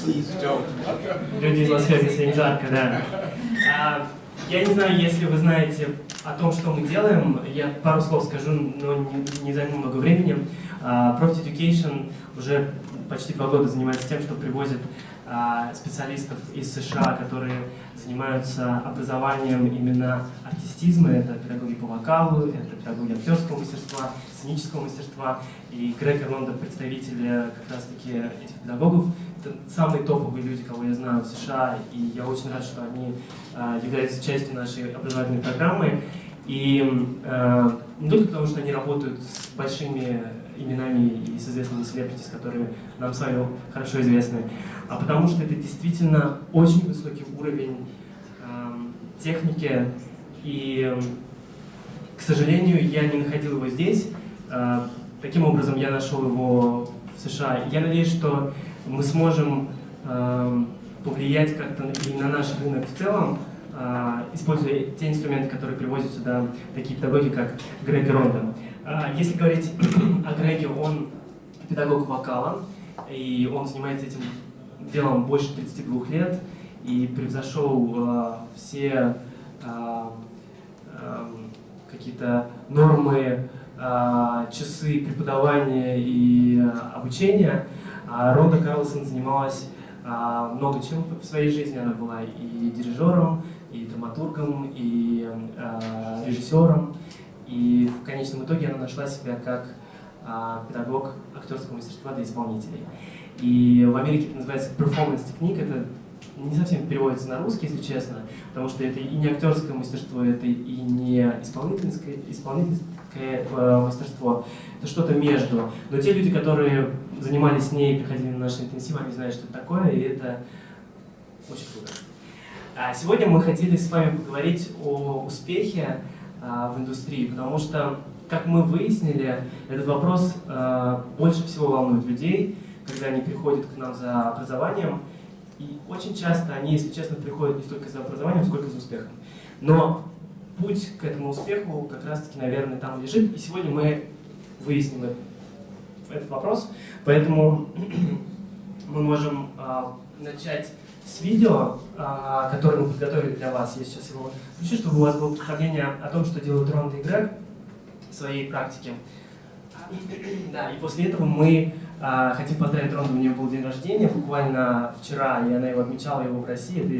Люди из Лас-Вегаса, им жарко, да. Я не знаю, если вы знаете о том, что мы делаем, я пару слов скажу, но не займу много времени. Profit Education уже почти 2 года занимается тем, что привозит специалистов из США, которые занимаются образованием именно артистизма. Это педагоги по вокалу, это педагоги актерского мастерства, сценического мастерства. И Грег и Ронда — представители как раз-таки этих педагогов. Это самые топовые люди, кого я знаю в США, и я очень рад, что они являются частью нашей образовательной программы. И не только потому, что они работают с большими именами и с известными селебритис, которые нам с вами хорошо известны, а потому что это действительно очень высокий уровень техники, и, к сожалению, я не находил его здесь. Таким образом, я нашел его в США. Я надеюсь, что мы сможем повлиять как-то и на наш рынок в целом, используя те инструменты, которые привозят сюда такие педагоги, как Грег и Ронда. Если говорить о Греге, он педагог вокала, и он занимается этим делом больше 32 лет и превзошел все какие-то нормы, часы преподавания и обучения. Ронда Карлсон занималась много чем в своей жизни. Она была и дирижером, и драматургом, и режиссером. И в конечном итоге она нашла себя как педагог актерского мастерства для исполнителей. И в Америке это называется performance техник. Это не совсем переводится на русский, если честно, потому что это и не актерское мастерство, это и не исполнительское мастерство. Это что-то между. Но те люди, которые занимались с ней, приходили на наши интенсивы, они знают, что это такое, и это очень круто. Сегодня мы хотели с вами поговорить о успехе в индустрии, потому что, как мы выяснили, этот вопрос больше всего волнует людей, когда они приходят к нам за образованием. И очень часто они, если честно, приходят не столько за образованием, сколько за успехом. Но путь к этому успеху как раз-таки, наверное, там лежит. И сегодня мы выясним этот вопрос. Поэтому мы можем начать с видео, которое мы подготовили для вас. Я сейчас его включу, чтобы у вас было представление о том, что делают Ронда и Грег в своей практике. Да, и после этого мы хотим поздравить Ронду, у нее был день рождения буквально вчера, и она отмечала его в России, это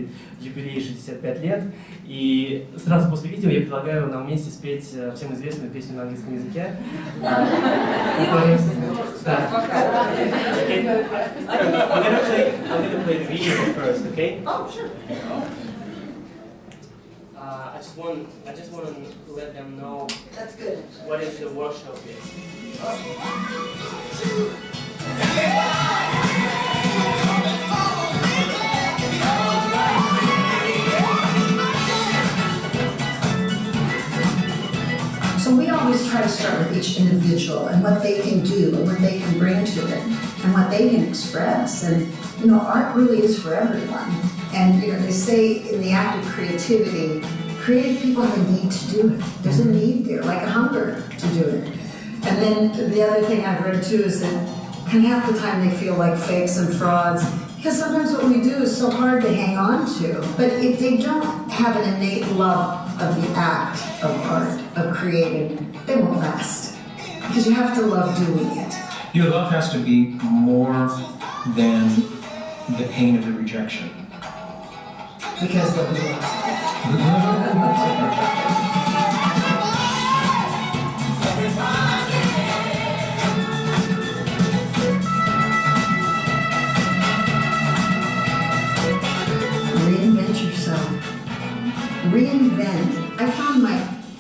юбилей 65 лет. И сразу после видео я предлагаю нам вместе спеть всем известную песню на английском языке. I'm gonna play the video first, okay? Oh, sure. I just want to let them know That's good. what is the workshop is. So we always try to start with each individual and what they can do and what they can bring to it and what they can express. And, you know, art really is for everyone. And, you know, they say in the act of creativity, creative people have a need to do it. There's a need there, like a hunger to do it. And then the other thing I've read too is that kind of half the time they feel like fakes and frauds, because sometimes what we do is so hard to hang on to. But if they don't have an innate love of the act of art, of creating, they won't last. Because you have to love doing it. Your love has to be more than the pain of the rejection. Because they'll be Reinvent yourself. Reinvent. I found my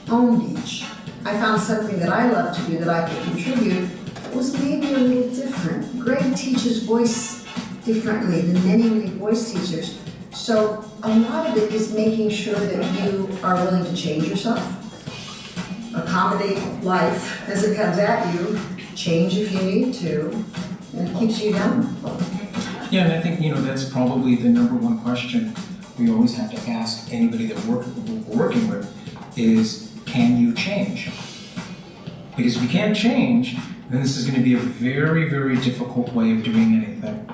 own niche. I found something that I love to do that I could contribute that was maybe a little different. Greg teaches voice differently than many, many voice teachers. So a lot of it is making sure that you are willing to change yourself, accommodate life as it comes at you, change if you need to, and it keeps you young. Yeah, and I think, you know, that's probably the number one question we always have to ask anybody that we're working with is, can you change? Because if you can't change, then this is going to be a very, very difficult way of doing anything.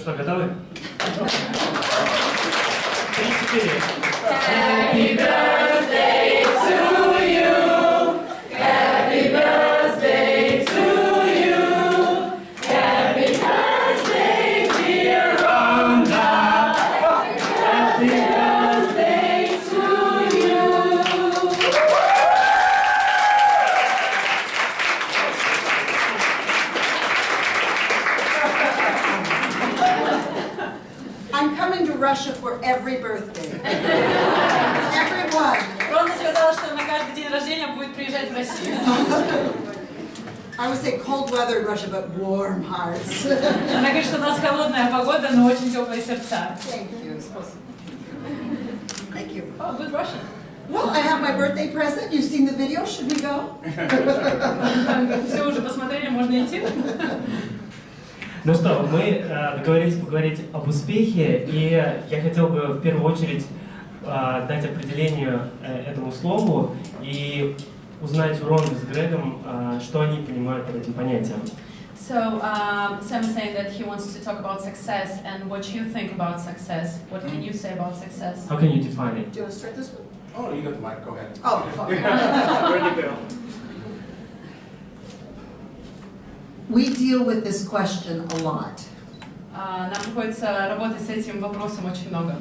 что, готовы? 3-4. Happy birthday to you. Happy birthday to you. Happy birthday, dear Ronda. Happy birthday to you. I'm coming to Russia for every birthday. Everyone. Ронда сказала, что на каждый день рождения будет приезжать в Россию. I would say cold weather in Russia, but warm hearts. Она говорит, что у нас холодная погода, но очень теплые сердца. Thank you. Thank you. Oh, good Russian. Well, I have my birthday present. You've seen the video. Should we go? Все уже посмотрели, можно идти? Ну что, мы договорились поговорить об успехе, и я хотел бы в первую очередь дать определение этому слову и узнать у Ронды с Грегом, что они понимают под этим понятием. So, Sam is saying that he wants to talk about success and what you think about success. What can you say about success? How can you define it? Do you want to start this one? Oh, you got the mic, go ahead. Oh, fine. Where'd you go? We deal with this question a lot. Нам приходится работать с этим вопросом очень много.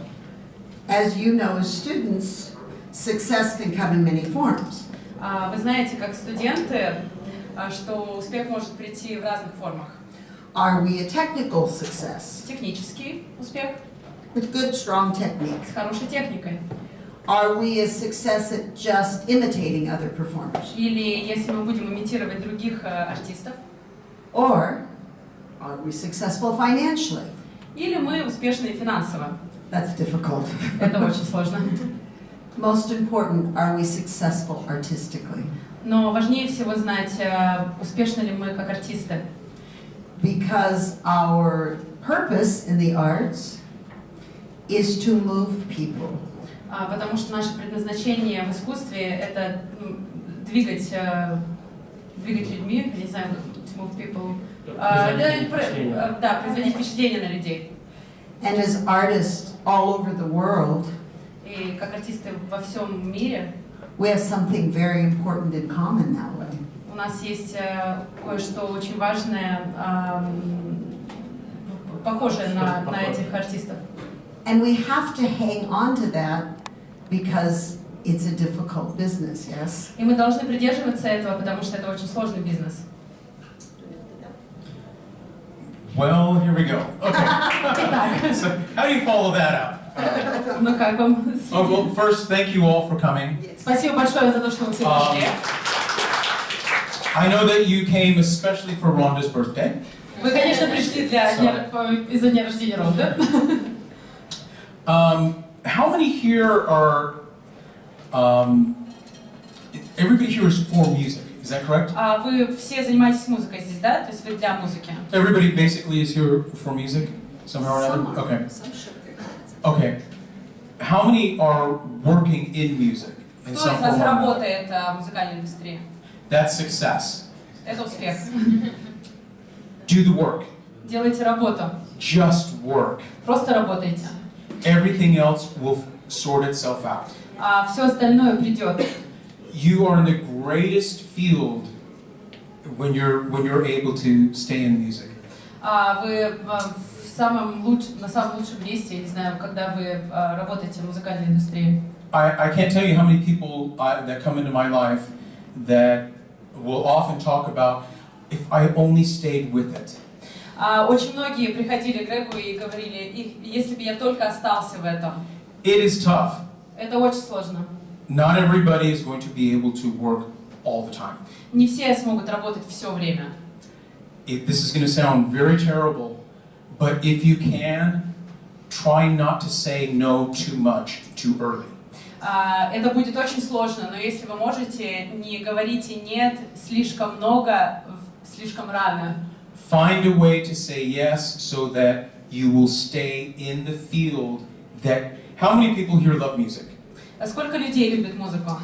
As you know, as students, success can come in many forms. Вы знаете, как студенты, что успех может прийти в разных формах. Are we a technical success Технический успех with good, strong technique? с хорошей техникой. Are we a success at just imitating other performers? Или если мы будем имитировать других артистов. Or are we successful financially? Или мы успешны финансово. That's difficult. Это очень сложно. Most important, are we successful artistically? Но важнее всего знать, успешны ли мы как артисты. Because our purpose in the arts is to move people. Потому что наше предназначение в искусстве — это двигать людьми, я не знаю, to move people. Производить впечатление на людей. And as artists all over the world, И как артисты во всем мире we have something very important in common that way. у нас есть кое-что очень важное, похожее на этих артистов. And we have to hang on to that because it's a difficult business, yes? И мы должны придерживаться этого, потому что это очень сложный бизнес. Well, here we go. Okay. So, how do you follow that up? Ну как вам? Oh, well, first, thank you all for coming. Спасибо большое за то, что вы все пришли. I know that you came especially for Ronda's birthday. Вы, конечно, пришли из-за дня рождения Ронды. How many here are? Everybody here is for music. Is that correct? Вы все занимаетесь музыкой здесь, да? То есть вы для музыки? Everybody basically is here for music, somehow or another. Okay. Okay. How many are working in music in Кто some из вас form or another? работает в музыкальной индустрии? That's success. Это успех. Do the work. Делайте работу. Just work. Просто работайте. Everything else will sort itself out. А все остальное придет. You are in the greatest field when you're able to stay in music. Вы на самом лучшем месте, не знаю, когда вы работаете в музыкальной индустрии. I can't tell you how many people that come into my life that will often talk about if I only stayed with it. Очень многие приходили к Грегу и говорили, если бы я только остался в этом. It is tough. Это очень сложно. Not everybody is going to be able to work all the time. Не все смогут работать все время. This is going to sound very terrible, but if you can, try not to say no too much too early. Это будет очень сложно, но если вы можете, не говорите «нет» слишком много, слишком рано. Find a way to say yes so that you will stay in the field that... How many people here love music? Сколько людей любит музыку?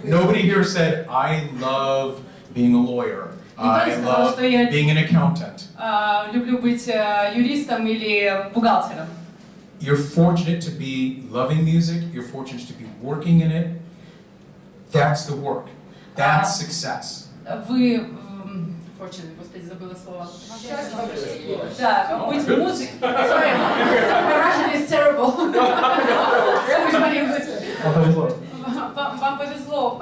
Nobody here said, I love being a lawyer. I не сказал, love что я being an accountant. люблю быть юристом или бухгалтером. You're fortunate to be loving music. You're fortunate to be working in it. That's the work. That's success. Вы fortunate, господи, забыла слово. Да, быть в музыке. Sorry, my Russian is terrible. Вам повезло. Вам повезло.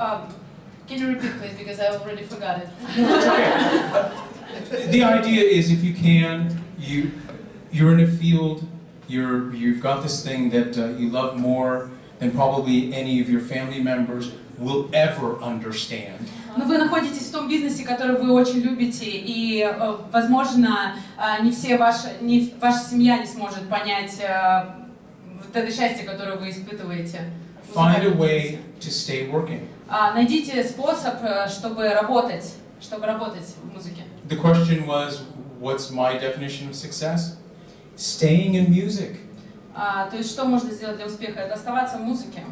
Can you repeat, please, because I already forgot it. The idea is, if you can, you're in a field. You've got this thing that you love more than probably any of your family members will ever understand. Но вы находитесь в том бизнесе, который вы очень любите, и, возможно, ваша семья не сможет понять вот это счастье, которое вы испытываете. Find a way to stay working. Найдите способ, чтобы работать в музыке. The question was, what's my definition of success? Staying in music. То есть, что можно сделать для успеха? Это оставаться в музыке.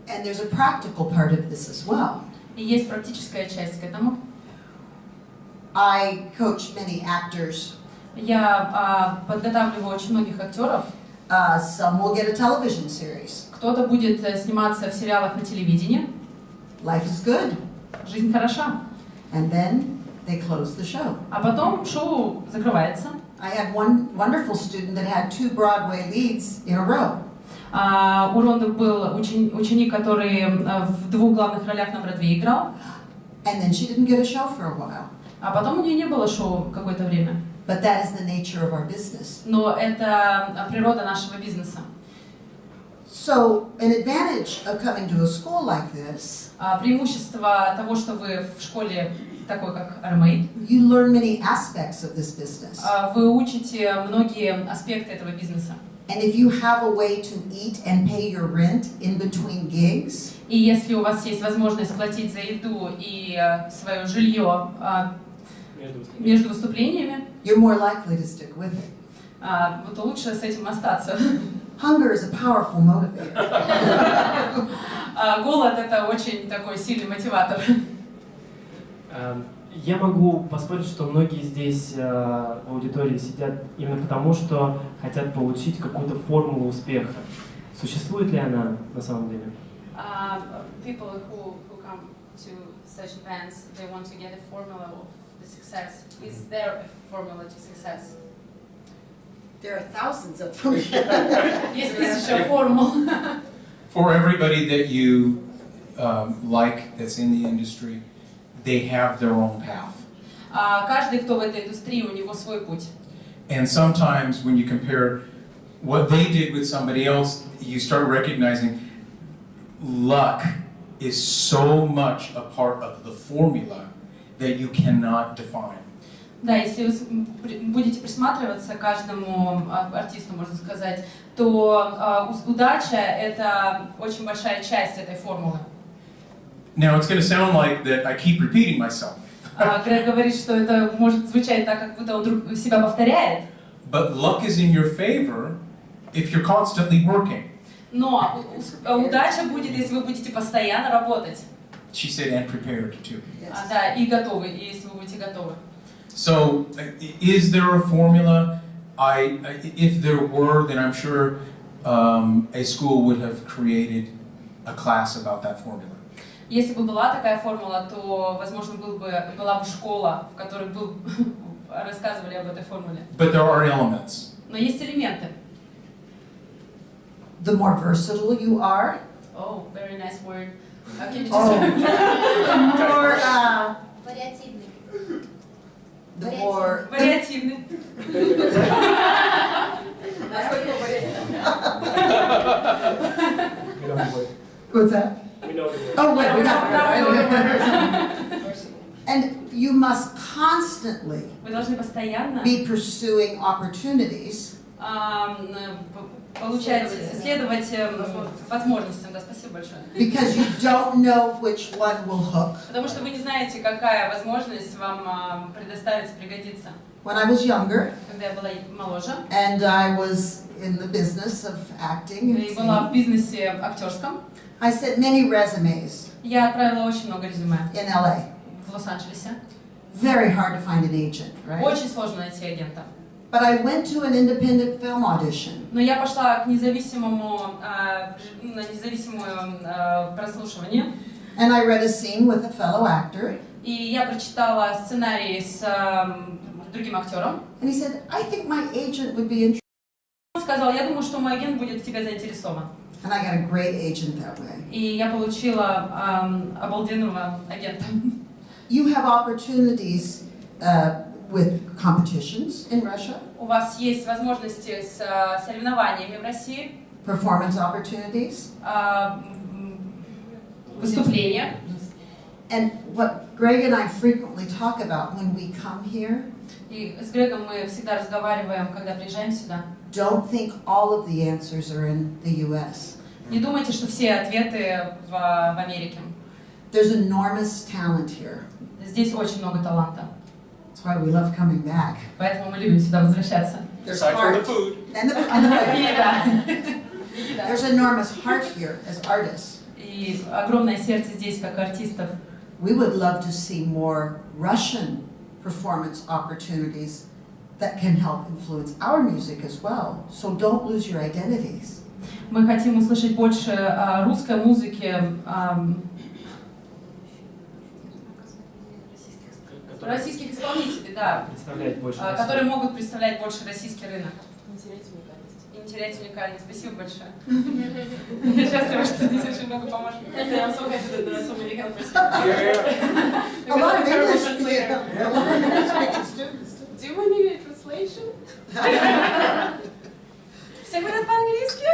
And there's a practical part of this as well. И есть практическая часть к этому. I coach many actors. Я подготавливаю очень многих актеров. Some will get a television series. Кто-то будет сниматься в сериалах на телевидении. Life is good. Жизнь хороша. And then they close the show. А потом шоу закрывается. I had one wonderful student that had 2 Broadway leads in a row. У Ронды был ученик, который в 2 главных ролях на Бродвее играл. And then she didn't get a show for a while. А потом у нее не было шоу какое-то время. But that is the nature of our business. Но это природа нашего бизнеса. So, an advantage of coming to a school like this, Преимущество того, что вы в школе такой, как Armade, you learn many aspects of this business. вы учите многие аспекты этого бизнеса. And if you have a way to eat and pay your rent in between gigs, И если у вас есть возможность платить за еду и свое жилье между выступлениями, you're more likely to stick with it. то лучше с этим остаться. Hunger is a powerful motivator. Голод — это очень такой сильный мотиватор. Я могу поспорить, что многие здесь в аудитории сидят именно потому, что хотят получить какую-то формулу успеха. Существует ли она на самом деле? People who come to such events, they want to get a formula of the success. Is there a formula to success? There are thousands of them. Есть тысяча формул. For everybody that you like that's in the industry, they have their own path. Каждый, кто в этой индустрии, у него свой путь. And sometimes when you compare what they did with somebody else, you start recognizing luck is so much a part of the formula that you cannot define. Да, если вы будете присматриваться к каждому артисту, можно сказать, то удача — это очень большая часть этой формулы. Now it's going to sound like that I keep repeating myself. Грег говорит, что это может звучать так, как будто он себя повторяет. But luck is in your favor if you're constantly working. Но удача будет, если вы будете постоянно работать. She said, and prepared too. Да, и готовы, и если вы будете готовы. So, is there a formula? If there were, then I'm sure a school would have created a class about that formula. Если бы была такая формула, то, возможно, была бы школа, в которой рассказывали об этой формуле. But there are elements. Но есть элементы. The more versatile you are, Oh, very nice word. Can you just... the more, Вариативный. the more, Вариативный. what's that? We know the word. Oh, wait, we Yeah, got it. And you must constantly Вы должны постоянно be pursuing opportunities следовать возможностям. Да, спасибо большое. because you don't know which one will hook. Потому что вы не знаете, какая возможность вам предоставится, пригодится. When I was younger Когда я была моложе and I was in the business of acting, and и была в бизнесе актерском, I sent many resumes я отправила очень много резюме in LA. в Лос-Анджелесе. Very hard to find an agent, right? Очень сложно найти агента. But I went to an independent film audition. Но я пошла к независимому, на независимое прослушивание. And I read a scene with a fellow actor. И я прочитала сценарий с другим актером. And he said, I think my agent would be interested. Он сказал, я думаю, что мой агент будет в тебе заинтересован. And I got a great agent that way. И я получила обалденного агента. You have opportunities with competitions in Russia, У вас есть возможности с соревнованиями в России, performance opportunities. Выступления. And what Greg and I frequently talk about when we come here, И с Грегом мы всегда разговариваем, когда приезжаем сюда. don't think all of the answers are in the US. Не думайте, что все ответы в Америке. There's enormous talent here. Здесь очень много таланта. That's why we love coming back. Поэтому мы любим сюда возвращаться. There's Aside from the heart. food. And the И да. There's enormous heart here as artists. И огромное сердце здесь, как артистов. We would love to see more Russian performance opportunities that can help influence our music as well. So don't lose your identities. Мы хотим услышать больше русской музыки, российских исполнителей, да, которые могут представлять больше российский рынок. И не терять уникальность. Спасибо большое. Я счастлива, что здесь очень много поможет. A lot of English speaking students. Do we need a translation? Все говорят по-английски?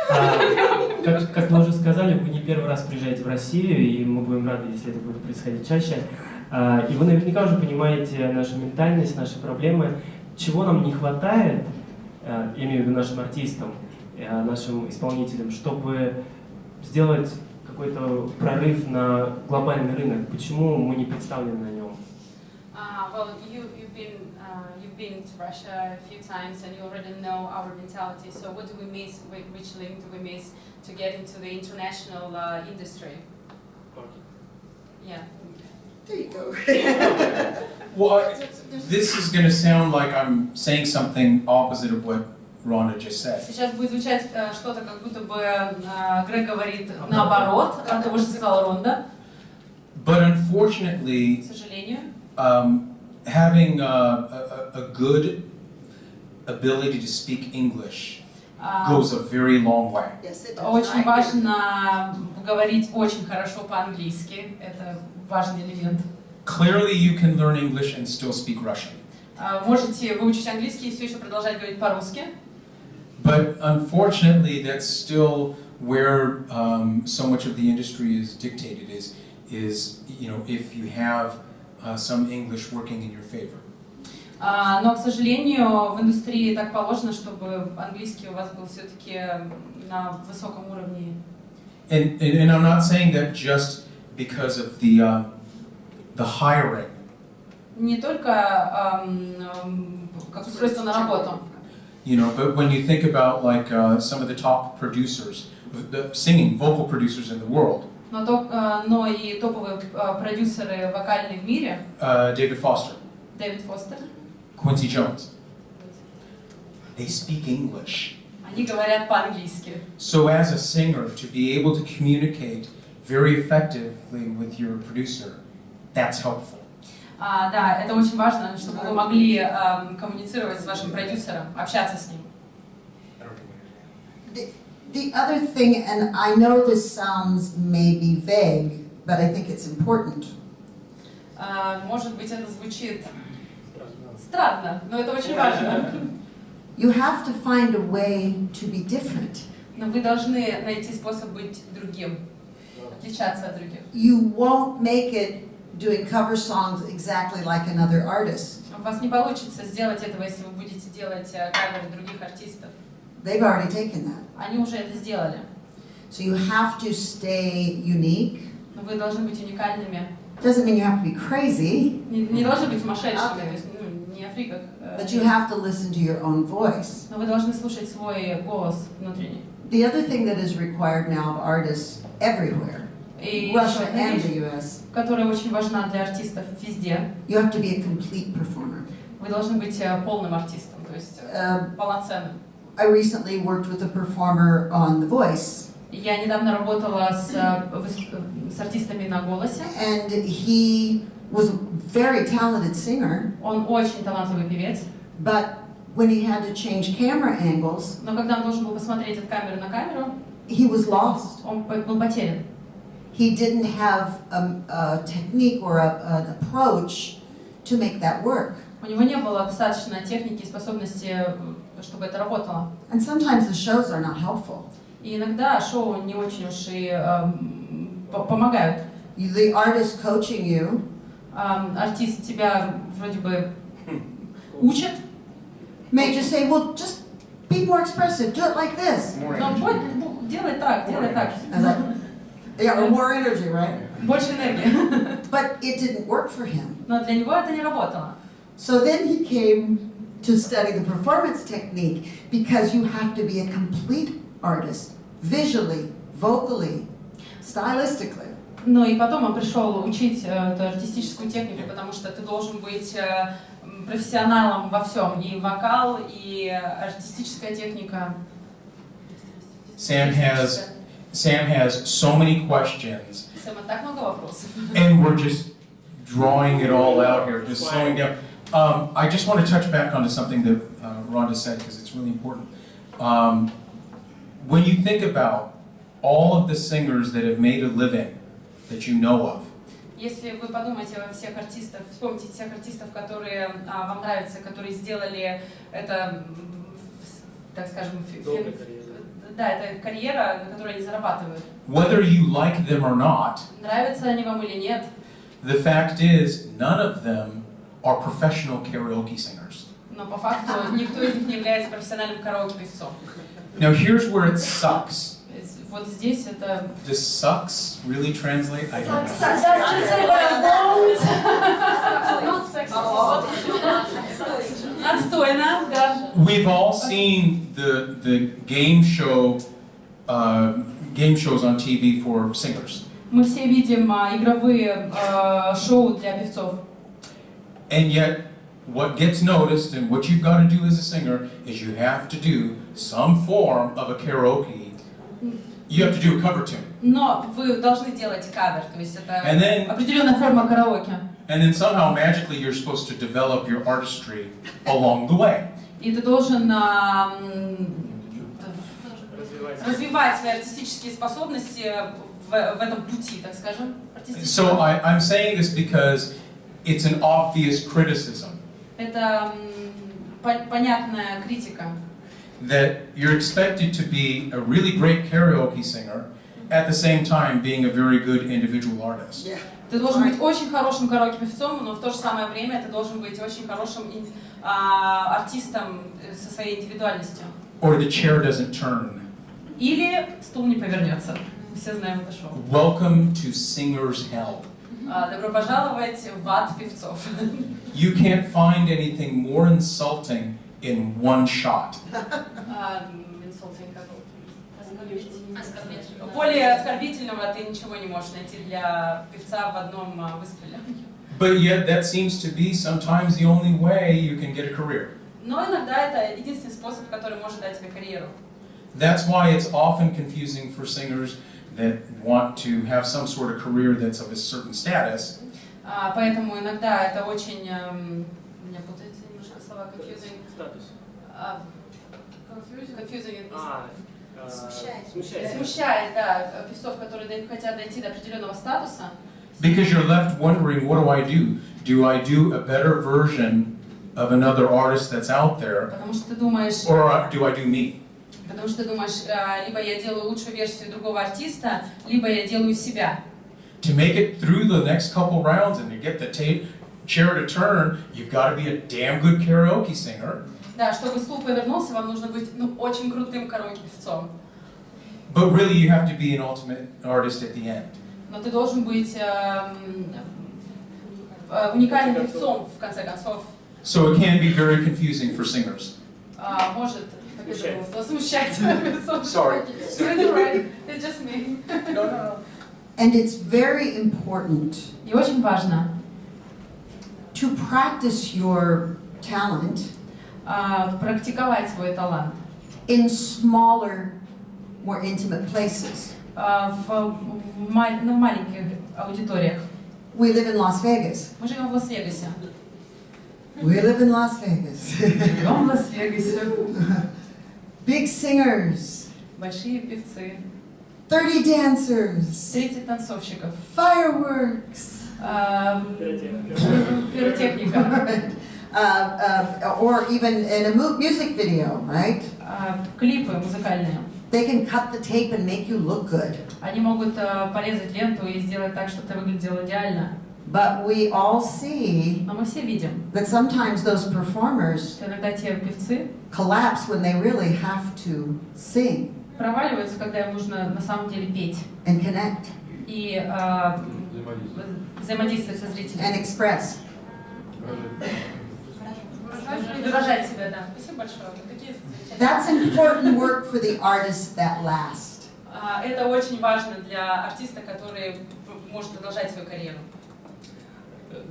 Как мы уже сказали, вы не первый раз приезжаете в Россию, и мы будем рады, если это будет происходить чаще. И вы наверняка уже понимаете нашу ментальность, наши проблемы, чего нам не хватает, я имею в виду нашим артистам, нашим исполнителям, чтобы сделать какой-то прорыв на глобальный рынок. Почему мы не представлены на нем? Well, you've been to Russia a few times and you already know our mentality. So what do we miss? Which link do we miss to get into the international industry? Yeah. There you go. Well, this is going to sound like I'm saying something opposite of what Ronda just said. Сейчас будет звучать что-то, как будто бы Грег говорит наоборот от того, что сказала Ронда. But unfortunately, К сожалению. Having a good ability to speak English goes a very long way. Yes, it does. Очень важно говорить очень хорошо по-английски. Это важный элемент. Clearly, you can learn English and still speak Russian. Можете выучить английский и все еще продолжать говорить по-русски. But unfortunately, that's still where so much of the industry is dictated. Is if you have some English working in your favor. Но, к сожалению, в индустрии так положено, чтобы английский у вас был все-таки на высоком уровне. And I'm not saying that just because of the hiring. Не только как устройство на работу. But when you think about like some of the top producers, the singing, vocal producers in the world. Но и топовые продюсеры вокальные в мире. David Foster. Дэвид Фостер. Quincy Jones. They speak English. Они говорят по-английски. So as a singer, to be able to communicate very effectively with your producer, that's helpful. Да, это очень важно, чтобы вы могли коммуницировать с вашим продюсером, общаться с ним. The other thing, and I know this sounds maybe vague, but I think it's important. Может быть, это звучит странно, но это очень важно. You have to find a way to be different. Но вы должны найти способ быть другим, отличаться от других. You won't make it doing cover songs exactly like another artist. У вас не получится сделать этого, если вы будете делать каверы других артистов. They've already taken that. Они уже это сделали. So you have to stay unique. Но вы должны быть уникальными. Doesn't mean you have to be crazy. Не должны быть сумасшедшими, Okay. то есть не о фриках. But you have to listen to your own voice. Но вы должны слушать свой голос внутренний. The other thing that is required now of artists everywhere и Russia and the US. которая очень важна для артистов везде. You have to be a complete performer. Вы должны быть полным артистом, то есть полноценным. I recently worked with a performer on The Voice. Я недавно работала с артистами на голосе. And he was a very talented singer, Он очень талантливый певец, but when he had to change camera angles, но когда он должен был посмотреть от камеры на камеру, he was lost. он был потерян. He didn't have a technique or an approach to make that work. У него не было достаточно техники и способности, чтобы это работало. And sometimes the shows are not helpful. И иногда шоу не очень уж и помогают. The artist coaching you Артист тебя вроде бы учит, may just say, well, just be more expressive, do it like this. но делай так, делай так. I was like, yeah, or more energy, right? Больше энергии. But it didn't work for him. Но для него это не работало. So then he came to study the performance technique because you have to be a complete artist, visually, vocally, stylistically. Ну и потом он пришел учить эту артистическую технику, потому что ты должен быть профессионалом во всем, и вокал, и артистическая техника. Sam has so many questions, Сэма так много вопросов. and we're just drawing it all out here, just slowing down. I just want to touch back onto something that Ronda said because it's really important. When you think about all of the singers that have made a living that you know of, Если вы подумаете о всех артистах, вспомните всех артистов, которые вам нравятся, которые сделали это, так скажем, да, это карьера, на которой они зарабатывают. whether you like them or not, Нравятся они вам или нет, the fact is none of them are professional karaoke singers. но по факту никто из них не является профессиональным караоке-певцом. Now here's where it sucks. Вот здесь это... Does sucks really translate? I don't know. Отстойно, да. We've all seen the game shows on TV for singers. Мы все видим игровые шоу для певцов. And yet, what gets noticed and what you've got to do as a singer is you have to do some form of a karaoke. You have to do a cover tune. Но вы должны делать кавер, то есть это And then- определенная форма караоке. And then somehow magically you're supposed to develop your artistry along the way. И ты должен развивать свои артистические способности в этом пути, так скажем. So I'm saying this because it's an obvious criticism Это понятная критика. that you're expected to be a really great karaoke singer at the same time being a very good individual artist. Yeah. Ты должен быть очень хорошим караоке-певцом, но в то же самое время ты должен быть очень хорошим артистом со своей индивидуальностью. Or the chair doesn't turn. Или стул не повернется. Все знаем это шоу. Welcome to Singer's Hell. Добро пожаловать в ад певцов. You can't find anything more insulting in one shot. Более оскорбительного ты ничего не можешь найти для певца в одном выстреле. But yet that seems to be sometimes the only way you can get a career. Но иногда это единственный способ, который может дать тебе карьеру. That's why it's often confusing for singers that want to have some sort of career that's of a certain status. Поэтому иногда это очень... У меня путаются немножко слова confusing. Confusing. Смущает, да, певцов, которые хотят дойти до определенного статуса. Because you're left wondering, what do I do? Do I do a better version of another artist that's out there, Потому что ты думаешь, or do I do me? либо я делаю лучшую версию другого артиста, либо я делаю себя. To make it through the next couple rounds and to get the chair to turn, you've got to be a damn good karaoke singer. Да, чтобы стул повернулся, вам нужно быть очень крутым караоке-певцом. But really, you have to be an ultimate artist at the end. Но ты должен быть уникальным певцом, в конце концов. So it can be very confusing for singers. Может, как это было, смущать певцов. Sorry. It's right. It's just me. No. And it's very important И очень важно to practice your talent практиковать свой талант in smaller, more intimate places. в маленьких аудиториях. We live in Las Vegas. Мы живем в Лас-Вегасе. We live in Las Vegas. Живем в Лас-Вегасе. Big singers, Большие певцы, 30 dancers, 30 танцовщиков, fireworks, пиротехника, or even in a music video, right? клипы музыкальные. They can cut the tape and make you look good. Они могут порезать ленту и сделать так, чтобы ты выглядел идеально. But we all see Но мы все видим, that sometimes those performers что иногда те певцы collapse when they really have to sing проваливаются, когда им нужно на самом деле петь and connect и взаимодействовать со зрителем. and express. Выражать себя, да. Спасибо большое. Такие замечательные. That's important work for the artists that last. Это очень важно для артиста, который может продолжать свою карьеру.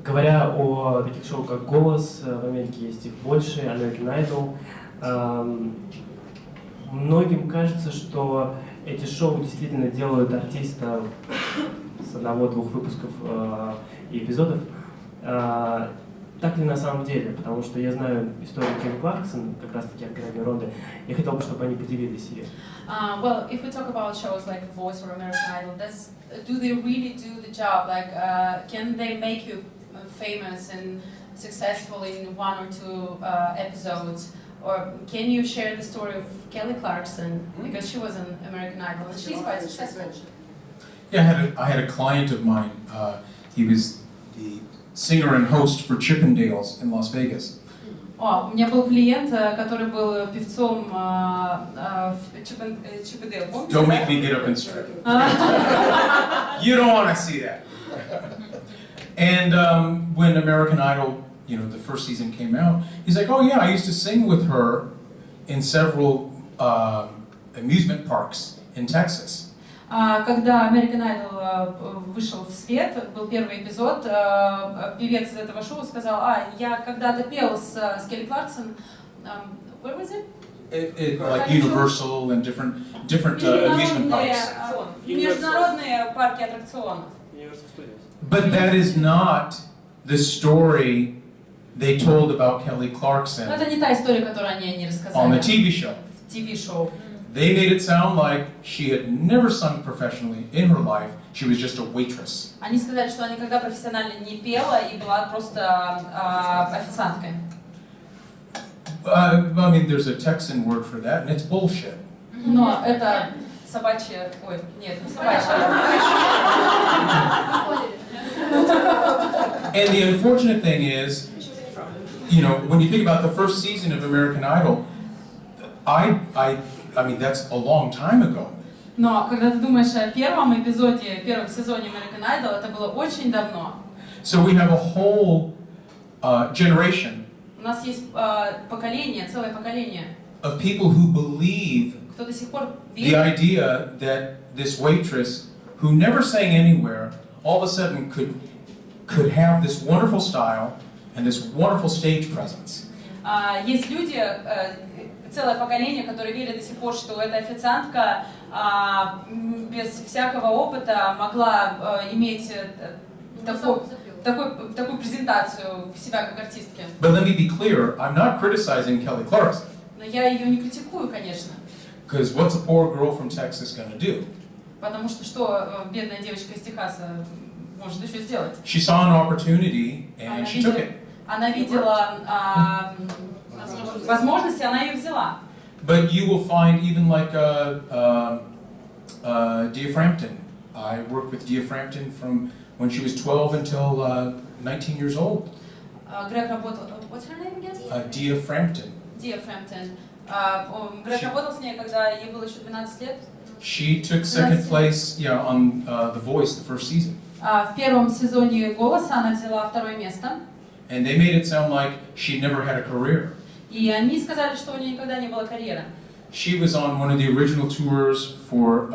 Говоря о таких шоу, как «Голос», в Америке есть их больше, American Idol, многим кажется, что эти шоу действительно делают артиста с одного-двух выпусков и эпизодов. Так ли на самом деле? Потому что я знаю историю Ронды Карлсон, как раз таки от Грега Ронды. Я хотел бы, чтобы они поделились ею. Well, if we talk about shows like Voice or American Idol, do they really do the job? Like, can they make you famous and successful in one or two episodes? Or can you share the story of Kelly Clarkson, because she was an American Idol and she's quite successful? Yeah, I had a client of mine. He was the singer and host for Chippendales in Las Vegas. У меня был клиент, который был певцом Чиппендейл. Don't make me get up and start. You don't want to see that. And when American Idol, the first season came out, he's like, "Oh yeah, I used to sing with her in several amusement parks in Texas." Когда American Idol вышел в свет, был первый эпизод, певец из этого шоу сказал, я когда-то пел с Келли Кларксон, where was it? Like Universal and different amusement parks. Международные парки аттракционов. But that is not the story they told about Kelly Clarkson Но это не та история, которую они on рассказали the TV show. в TV-шоу. They made it sound like she had never sung professionally in her life. She was just a waitress. Они сказали, что она никогда профессионально не пела и была просто официанткой. I mean, there's a Texan word for that, and it's bullshit. Но это собачья... Ой, нет, не собачья. And the unfortunate thing is, when you think about the first season of American Idol, I mean, that's a long time ago. Но когда ты думаешь о первом сезоне American Idol, это было очень давно. So we have a whole generation У нас есть поколение, целое поколение, of people who believe кто до сих пор the верит, idea that this waitress who never sang anywhere all of a sudden could have this wonderful style and this wonderful stage presence. Есть люди, целое поколение, которые верят до сих пор, что эта официантка без всякого опыта могла иметь такую презентацию себя как артистки. But let me be clear, I'm not criticizing Kelly Clarkson. Но я ее не критикую, конечно. Because what's a poor girl from Texas going to do? Потому что бедная девочка из Техаса может еще сделать? She saw an opportunity and she took it. Она видела возможности, она ее взяла. But you will find even like Dia Frampton. I worked with Dia Frampton from when she was 12 until 19 years old. Грег работал... What's her name again? Dia Frampton. Dia Frampton. Грег работал с ней, когда ей было еще 12 лет. She took second place, on The Voice, the first season. В первом сезоне «Голоса» она взяла второе место. And they made it sound like she never had a career. И они сказали, что у нее никогда не было карьеры. She was on one of the original tours for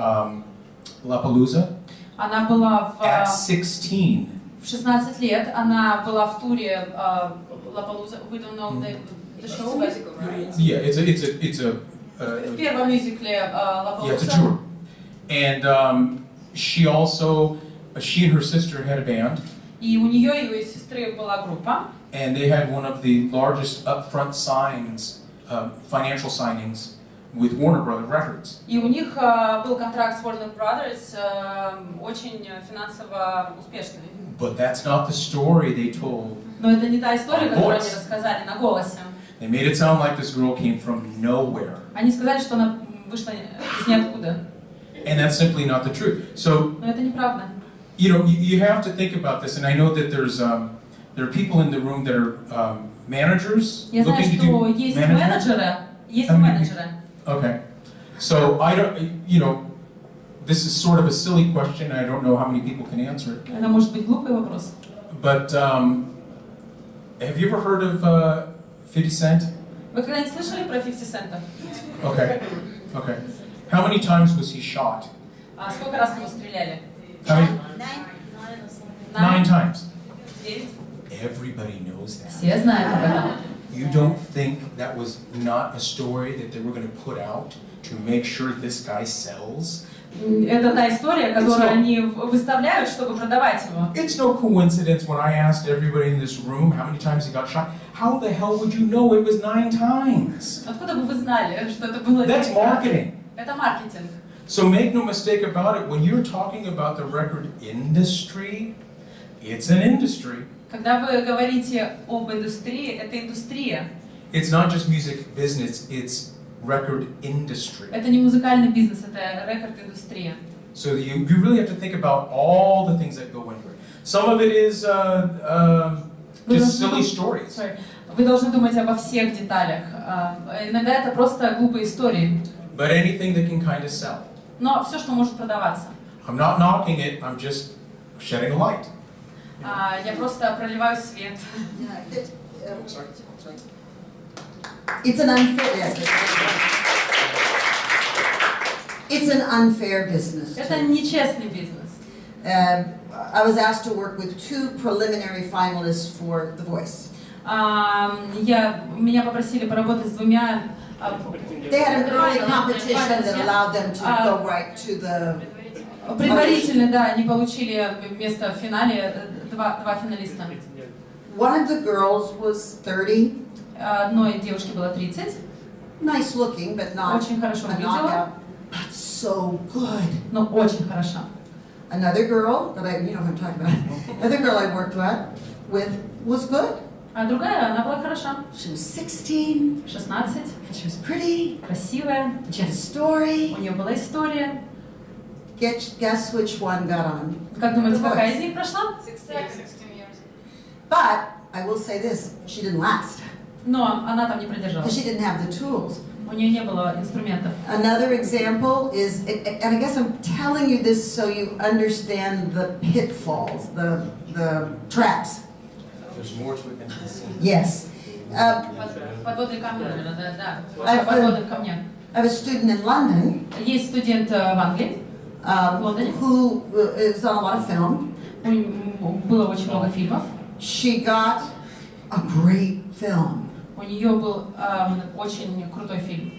Lollapalooza. Она была At 16. в 16 лет, она была в туре Лапалуза, we don't know the show. Yeah, it's a В первом мюзикле yeah, it's a Лапалуза. tour. And she and her sister had a band, И у нее и у ее сестры была группа. and they had one of the largest upfront signs, financial signings with Warner Brothers Records. И у них был контракт с Warner Brothers, очень финансово успешный. But that's not the story they told. Но это не та история, которую они Голос. рассказали на голосе. They made it sound like this girl came from nowhere. Они сказали, что она вышла из ниоткуда. And that's simply not the truth. So, Но это неправда. you know, you have to think about this, and I know that there are people in the room that are managers Я знаю, looking to что do есть management. менеджеры, есть How many менеджеры. Okay. So I don't, you know, this is sort of a silly question. I don't know how many people can answer it. Это может быть глупый вопрос. But have you ever heard of 50 Cent? Вы когда-нибудь слышали про 50 Cent? Okay. Okay. How many times was he shot? А сколько раз его стреляли? How many? 9 9? times. 9? Everybody knows that. Все знают об этом. You don't think that was not a story that they were going to put out to make sure this guy sells? Это та история, которую они выставляют, чтобы продавать его. It's no coincidence when I asked everybody in this room how many times he got shot. How the hell would you know it was 9 times? Откуда бы вы знали, что это было? That's 9 раз? marketing. Это маркетинг. So make no mistake about it, when you're talking about the record industry, it's an industry. Когда вы говорите об индустрии, это индустрия. It's not just music business, it's record industry. Это не музыкальный бизнес, это рекорд-индустрия. So you really have to think about all the things that go into it. Some of it is just silly stories. Sorry. Вы должны думать обо всех деталях. Иногда это просто глупые истории. But anything that can kind of sell. Но все, что может продаваться. I'm not knocking it, I'm just shedding a light. Я просто проливаю свет. It's an unfair, it's an unfair business. Это нечестный бизнес. I was asked to work with 2 preliminary finalists for The Voice. Меня попросили поработать с двумя. They had an early competition that allowed them to go right to the. Предварительно, да, они получили место в финале, два финалиста. One of the girls was 30. Одной девушке было 30. Nice looking, but not Очень хорошо a выглядела, knockout. But so good. но очень хороша. Another girl that you know what I'm talking about. Another girl I worked with was good. А другая, она была хороша. She was 16. 16, And she was pretty. красивая, And she had a story. у нее была история. Guess which one got on? Как думаете, The какая Voice. из них прошла? 16 years. But I will say this: she didn't last Но она там не because продержалась. she didn't have the tools. У нее не было инструментов. Another example is, and I guess I'm telling you this so you understand the pitfalls, the traps. There's more to it than you see. Yes. Подводные камни, наверное, да. А, Подводных камнях. I have a student in London Есть студент в Англии, who is on a lot of film. у нее было очень много фильмов. She got a great film. У нее был очень крутой фильм.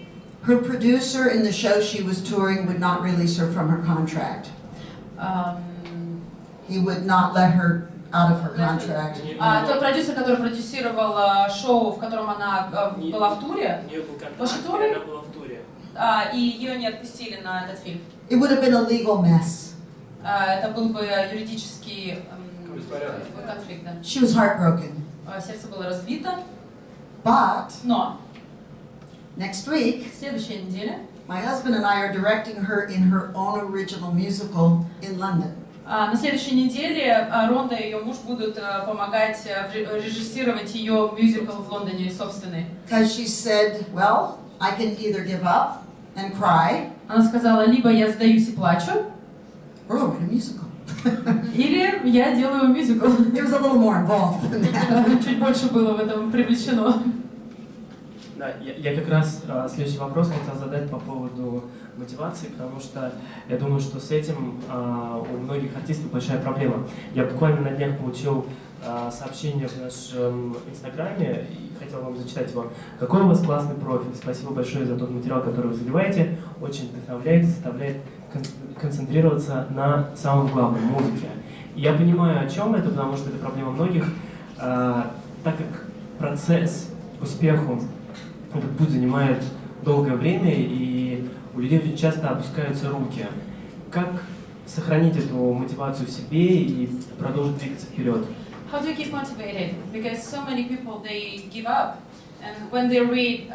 Her producer in the show she was touring would not release her from her contract. He would not let her out of her contract. Тот продюсер, который продюсировал шоу, в котором она была в туре, У нее был контракт, Ваши и туры? она была в туре. И ее не отпустили на этот фильм. It would have been a legal mess. Это был бы юридический Беспорядок. конфликт. Да. She was heartbroken. Сердце было разбито, But но next week, в следующей неделе my husband and I are directing her in her own original musical in London. на следующей неделе Ронда и ее муж будут помогать режиссировать ее мюзикл в Лондоне собственный. Because she said, well, I can either give up and cry, Она сказала, либо я сдаюсь и плачу, or I'll write a musical. или я делаю мюзикл. It was a little more involved than that. Чуть больше было в этом привлечено. Да, я как раз следующий вопрос хотел задать по поводу мотивации, потому что я думаю, что с этим у многих артистов большая проблема. Я буквально на днях получил сообщение в нашем инстаграме и хотел вам зачитать его. Какой у вас классный профиль, спасибо большое за тот материал, который вы заливаете, очень вдохновляет, заставляет концентрироваться на самом главном — музыке. И я понимаю, о чем это, потому что это проблема многих, так как процесс к успеху, этот путь занимает долгое время, и у людей очень часто опускаются руки. Как сохранить эту мотивацию в себе и продолжить двигаться вперед? How do you keep motivated? Because so many people, they give up. And when they read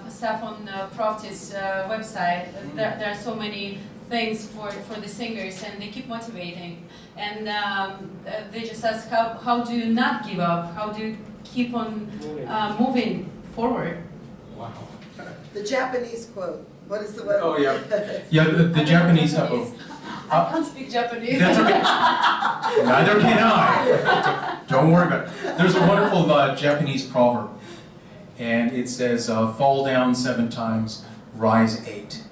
stuff on Profit's website, there are so many things for the singers, and they keep motivating. And they just ask, how do you not give up? How do you keep on moving forward? Wow. The Japanese quote. What is the word? Oh yeah, yeah. The Japanese have a. I can't speak Japanese. That's okay. Neither can I. Don't worry about it. There's a wonderful Japanese proverb, and it says, "Fall down 7 times, rise 8."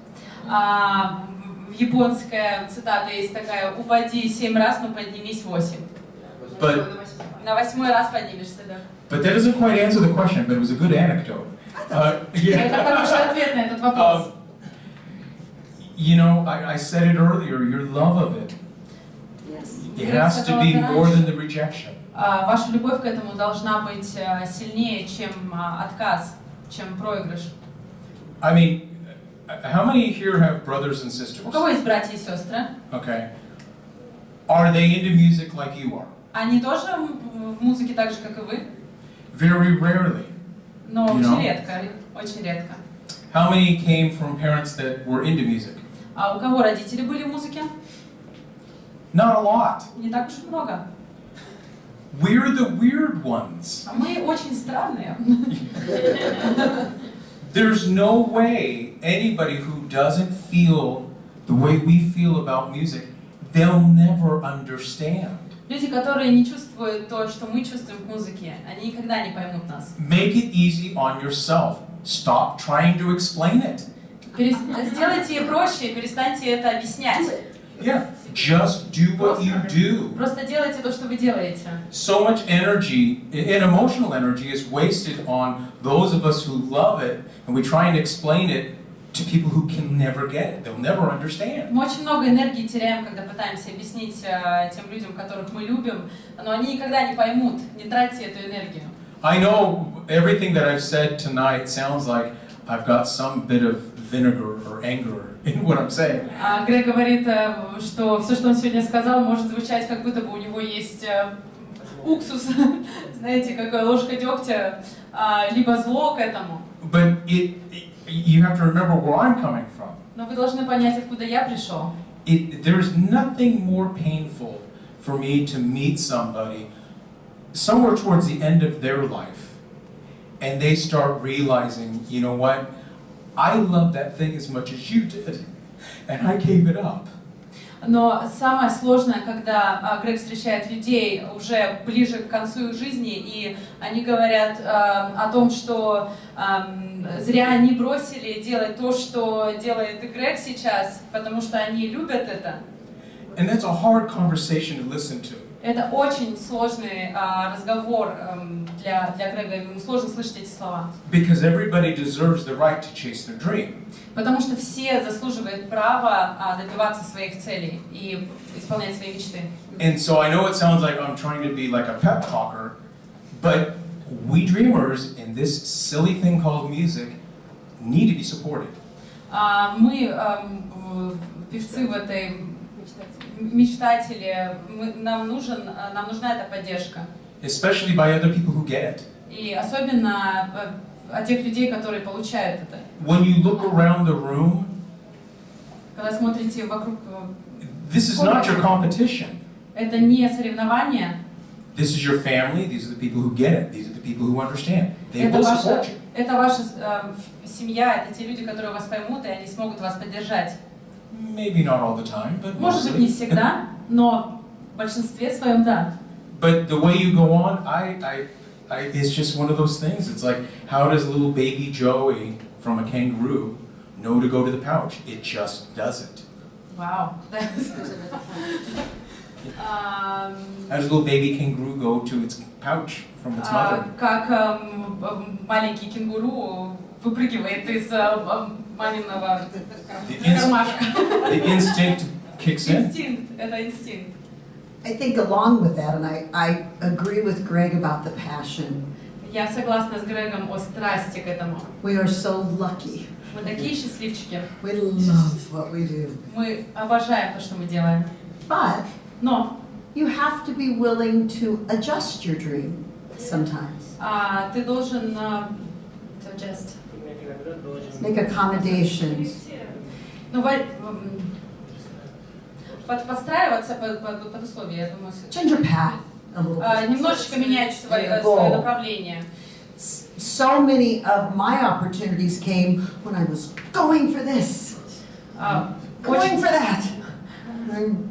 Японская цитата есть такая: упади 7 раз, но поднимись 8. But На 8-й раз поднимешься, да. but that doesn't quite answer the question. But it was a good anecdote. Это хороший ответ на этот вопрос. You know, I said it earlier. Your love of it. It has to be more than the rejection. Ваша любовь к этому должна быть сильнее, чем отказ, чем проигрыш. I mean, how many here have brothers and sisters? У кого есть братья и сестры? Okay. Are they into music like you are? Они тоже в музыке так же, как и вы? Very rarely. Но очень редко, очень редко. How many came from parents that were into music? А у кого родители были в музыке? Not a lot. Не так уж и много. We're the weird ones. А мы очень странные. There's no way anybody who doesn't feel the way we feel about music, they'll never understand. Люди, которые не чувствуют то, что мы чувствуем к музыке, они никогда не поймут нас. Make it easy on yourself. Stop trying to explain it. Сделайте проще, перестаньте это объяснять. Yeah, just do what you do. Просто делайте то, что вы делаете. So much energy, and emotional energy, is wasted on those of us who love it, and we try and explain it to people who can never get it. They'll never understand. Мы очень много энергии теряем, когда пытаемся объяснить тем людям, которых мы любим, но они никогда не поймут. Не тратьте эту энергию. I know everything that I've said tonight sounds like I've got some bit of vinegar or anger in what I'm saying. Грег говорит, что все, что он сегодня сказал, может звучать, как будто бы у него есть уксус, знаете, какая ложка дегтя, либо зло к этому. But you have to remember where I'm coming from. Но вы должны понять, откуда я пришел. There's nothing more painful for me to meet somebody somewhere towards the end of their life, and they start realizing, you know what, I love that thing as much as you did, and I gave it up. Но самое сложное, когда Грег встречает людей уже ближе к концу их жизни, и они говорят о том, что зря они бросили делать то, что делает и Грег сейчас, потому что они любят это. And that's a hard conversation to listen to. Это очень сложный разговор для Грега, ему сложно слышать эти слова. Because everybody deserves the right to chase their dream. Потому что все заслуживают права добиваться своих целей и исполнять свои мечты. And so I know it sounds like I'm trying to be like a pep talker, but we dreamers in this silly thing called music need to be supported. Мы, певцы в этой мечтатели, нам нужна эта поддержка. Especially by other people who get it. И особенно от тех людей, которые получают это. When you look around the room, Когда смотрите вокруг, this is not your competition. это не соревнование. This is your family. These are the people who get it. These are the people who understand. They will support you. Это ваша семья, это те люди, которые вас поймут, и они смогут вас поддержать. Maybe not all the time, but Может быть, не всегда, но в большинстве своем да. But the way you go on, I It's just one of those things. It's like, how does little baby Joey from a kangaroo know to go to the pouch? It just doesn't. Вау. How does little baby kangaroo go to its pouch from its mother? Как маленький кенгуру выпрыгивает из маминого кармашка. The instinct kicks in. Инстинкт, это инстинкт. I think along with that, and I agree with Greg about the passion. Я согласна с Грегом о страсти к этому. We are so lucky. Мы такие счастливчики. We love what we do. Мы обожаем то, что мы делаем. But Но you have to be willing to adjust your dream sometimes. ты должен just Make accommodations. ну, подстраиваться под условия, я думаю. Change your path a little bit. Немножечко менять свое направление. So many of my opportunities came when I was going for this, going for that, I'm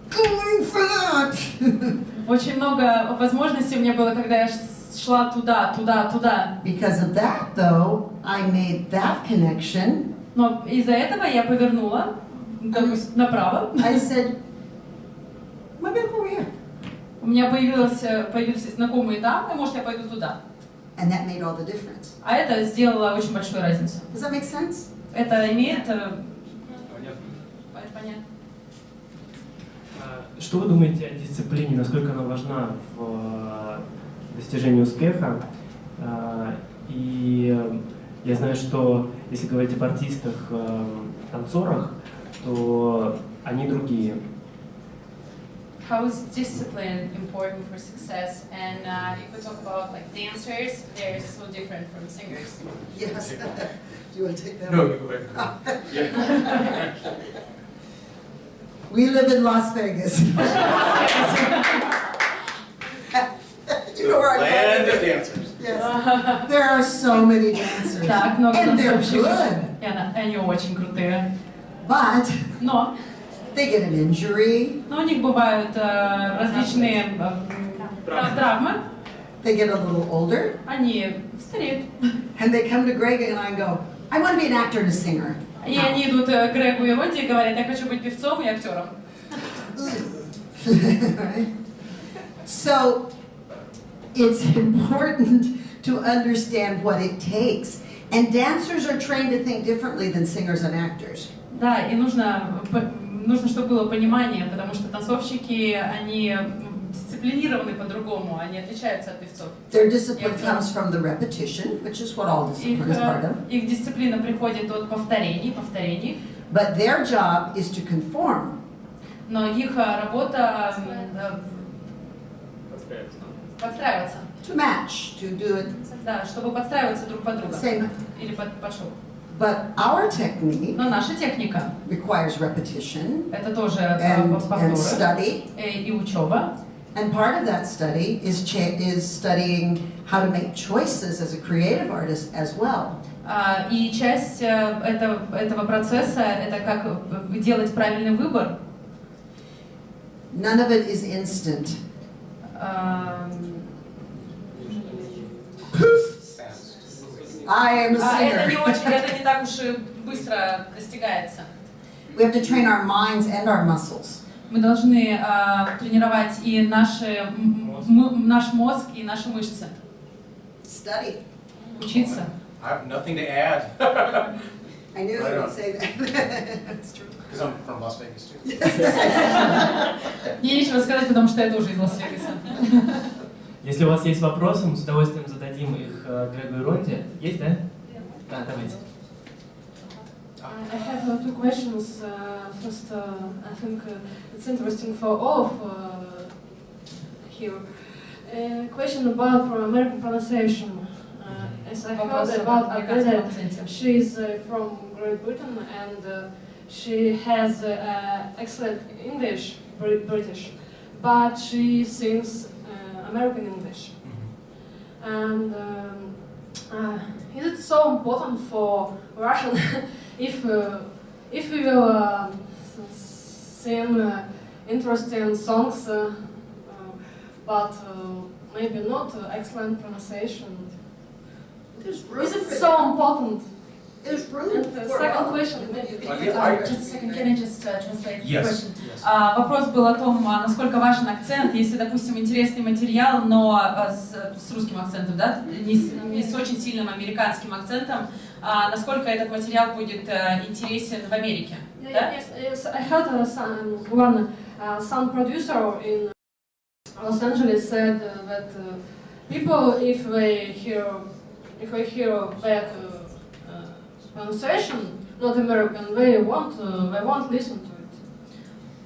going for that. Очень много возможностей у меня было, когда я шла туда. Because of that, though, I made that connection. Но из-за этого я повернула направо. I said, maybe I'll go here. У меня появились знакомые там, и может я пойду туда. And that made all the difference. А это сделало очень большую разницу. Does that make sense? Это имеет... Понятно. Что вы думаете о дисциплине, насколько она важна в достижении успеха? И я знаю, что если говорить об артистах, танцорах, то они другие. How is discipline important for success? And if we talk about like dancers, they're so different from singers. Yes. Do you want to take that No, one? you go ahead. We live in Las Vegas. You know where I'm Land going. of dancers. Yes. There are so many dancers. Так, много And they're танцовщиков. good. И они очень крутые. But Но they get an injury, у них бывают различные травмы. they get a little older, Они стареют. and they come to Greg and I go, I want to be an actor and a singer. И они идут к Грегу и Ронде и говорят, я хочу быть певцом и актером. Right? So it's important to understand what it takes. And dancers are trained to think differently than singers and actors. Да, и нужно, чтобы было понимание, потому что танцовщики, они дисциплинированы по-другому, они отличаются от певцов. Their discipline comes from the repetition, which is what all discipline is part of. Их дисциплина приходит от повторений. But their job is to conform. Но их работа подстраиваться. To match, to do it. Да, чтобы подстраиваться друг под друга. Same. Или под шоу. But our technique Но наша техника requires repetition это тоже and повторы study. И учеба. And part of that study is studying how to make choices as a creative artist as well. И часть этого процесса это как делать правильный выбор. None of it is instant. I am a singer. Это не так уж и быстро достигается. We have to train our minds and our muscles. Мы должны тренировать и наш мозг, и наши мышцы. Study. Учиться. I have nothing to add. I knew Right you on. would say that. That's true. Because I'm from Las Vegas too. Мне нечего сказать, потому что я тоже из Лас-Вегаса. Если у вас есть вопросы, мы с удовольствием зададим их Грегу и Ронде. Есть, да? Да, давайте. I have two questions. First, I think it's interesting for all of here. Question about American pronunciation. As I heard about Открытая, she is from Great Britain and she has excellent English, British, but she sings American English. And is it so important for Russian if we will sing interesting songs but maybe not excellent pronunciation. There's room Is it for so that. important? There's room And for second all. question, Just a second, can I just translate the Yes. question? Вопрос был о том, насколько важен акцент, если, допустим, интересный материал, но с русским акцентом, да, не с очень сильным американским акцентом, насколько этот материал будет интересен в Америке, да? Yes, I heard some producer in Los Angeles said that people, if they hear bad pronunciation, not American, they won't listen to it.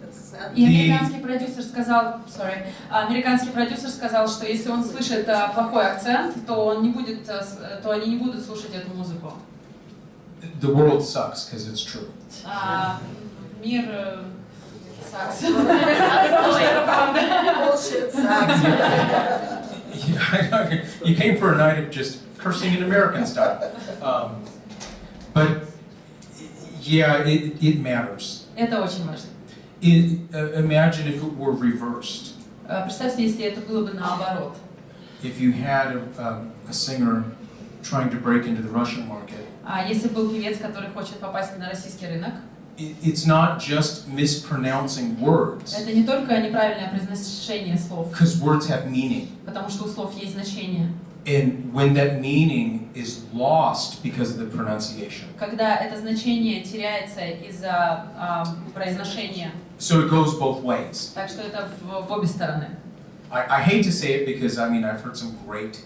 That's sad. И американский продюсер сказал, что если он слышит плохой акцент, то они не будут слушать эту музыку. The world sucks because it's true. Мир sucks. Bullshit sucks. Yeah, you came for a night of just cursing in American style. But yeah, it matters. Это очень важно. Imagine if it were reversed. Представьте, если это было бы наоборот. If you had a singer trying to break into the Russian market, Если был певец, который хочет попасть на российский рынок, it's not just mispronouncing words, это не только неправильное произношение слов, because words have meaning. потому что у слов есть значение. And when that meaning is lost because of the pronunciation. Когда это значение теряется из-за произношения. So it goes both ways. Так что это в обе стороны. I hate to say it because I mean I've heard some great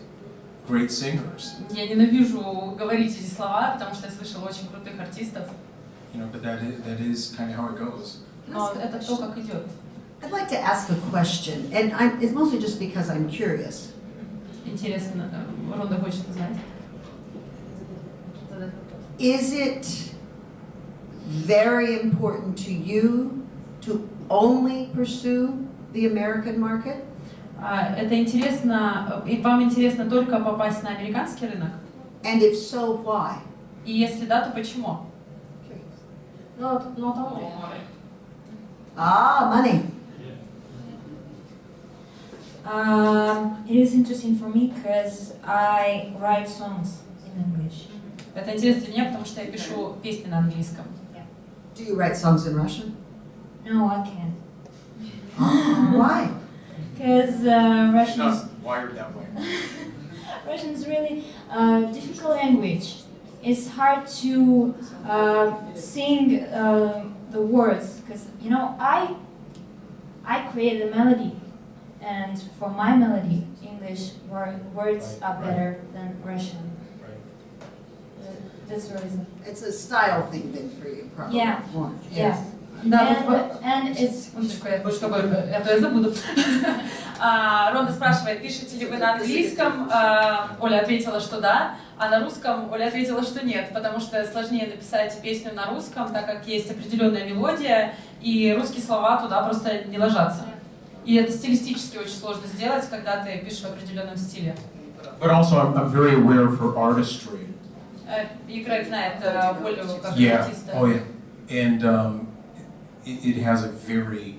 singers. Я ненавижу говорить эти слова, потому что я слышала очень крутых артистов. You know, but that is kind of how it goes. Но это то, как идет. I'd like to ask a question, and it's mostly just because I'm curious. Интересно, Ронда хочет узнать. Is it very important to you to only pursue the American market? Это интересно, и вам интересно только попасть на американский рынок? And if so, why? И если да, то почему? Not only. Money. It is interesting for me because I write songs in English. Это интересно для меня, потому что я пишу песни на английском. Do you write songs in Russian? No, I can't. Why? Because Russian is Not wired that way. Russian is really a difficult language. It's hard to sing the words because I create a melody, and for my melody, English words are better than Russian. That's the reason. It's a style thing then for you, probably. Yeah. More. Yeah. Да, And it's чтобы это я забуду. Ронда спрашивает, пишете ли вы на английском? Оля ответила, что да, а на русском Оля ответила, что нет, потому что сложнее написать песню на русском, так как есть определенная мелодия, и русские слова туда просто не ложатся. И это стилистически очень сложно сделать, когда ты пишешь в определенном стиле. But also I'm very aware of her artistry. И Грег знает Олю как Yeah. артиста. Oh yeah. And it has a very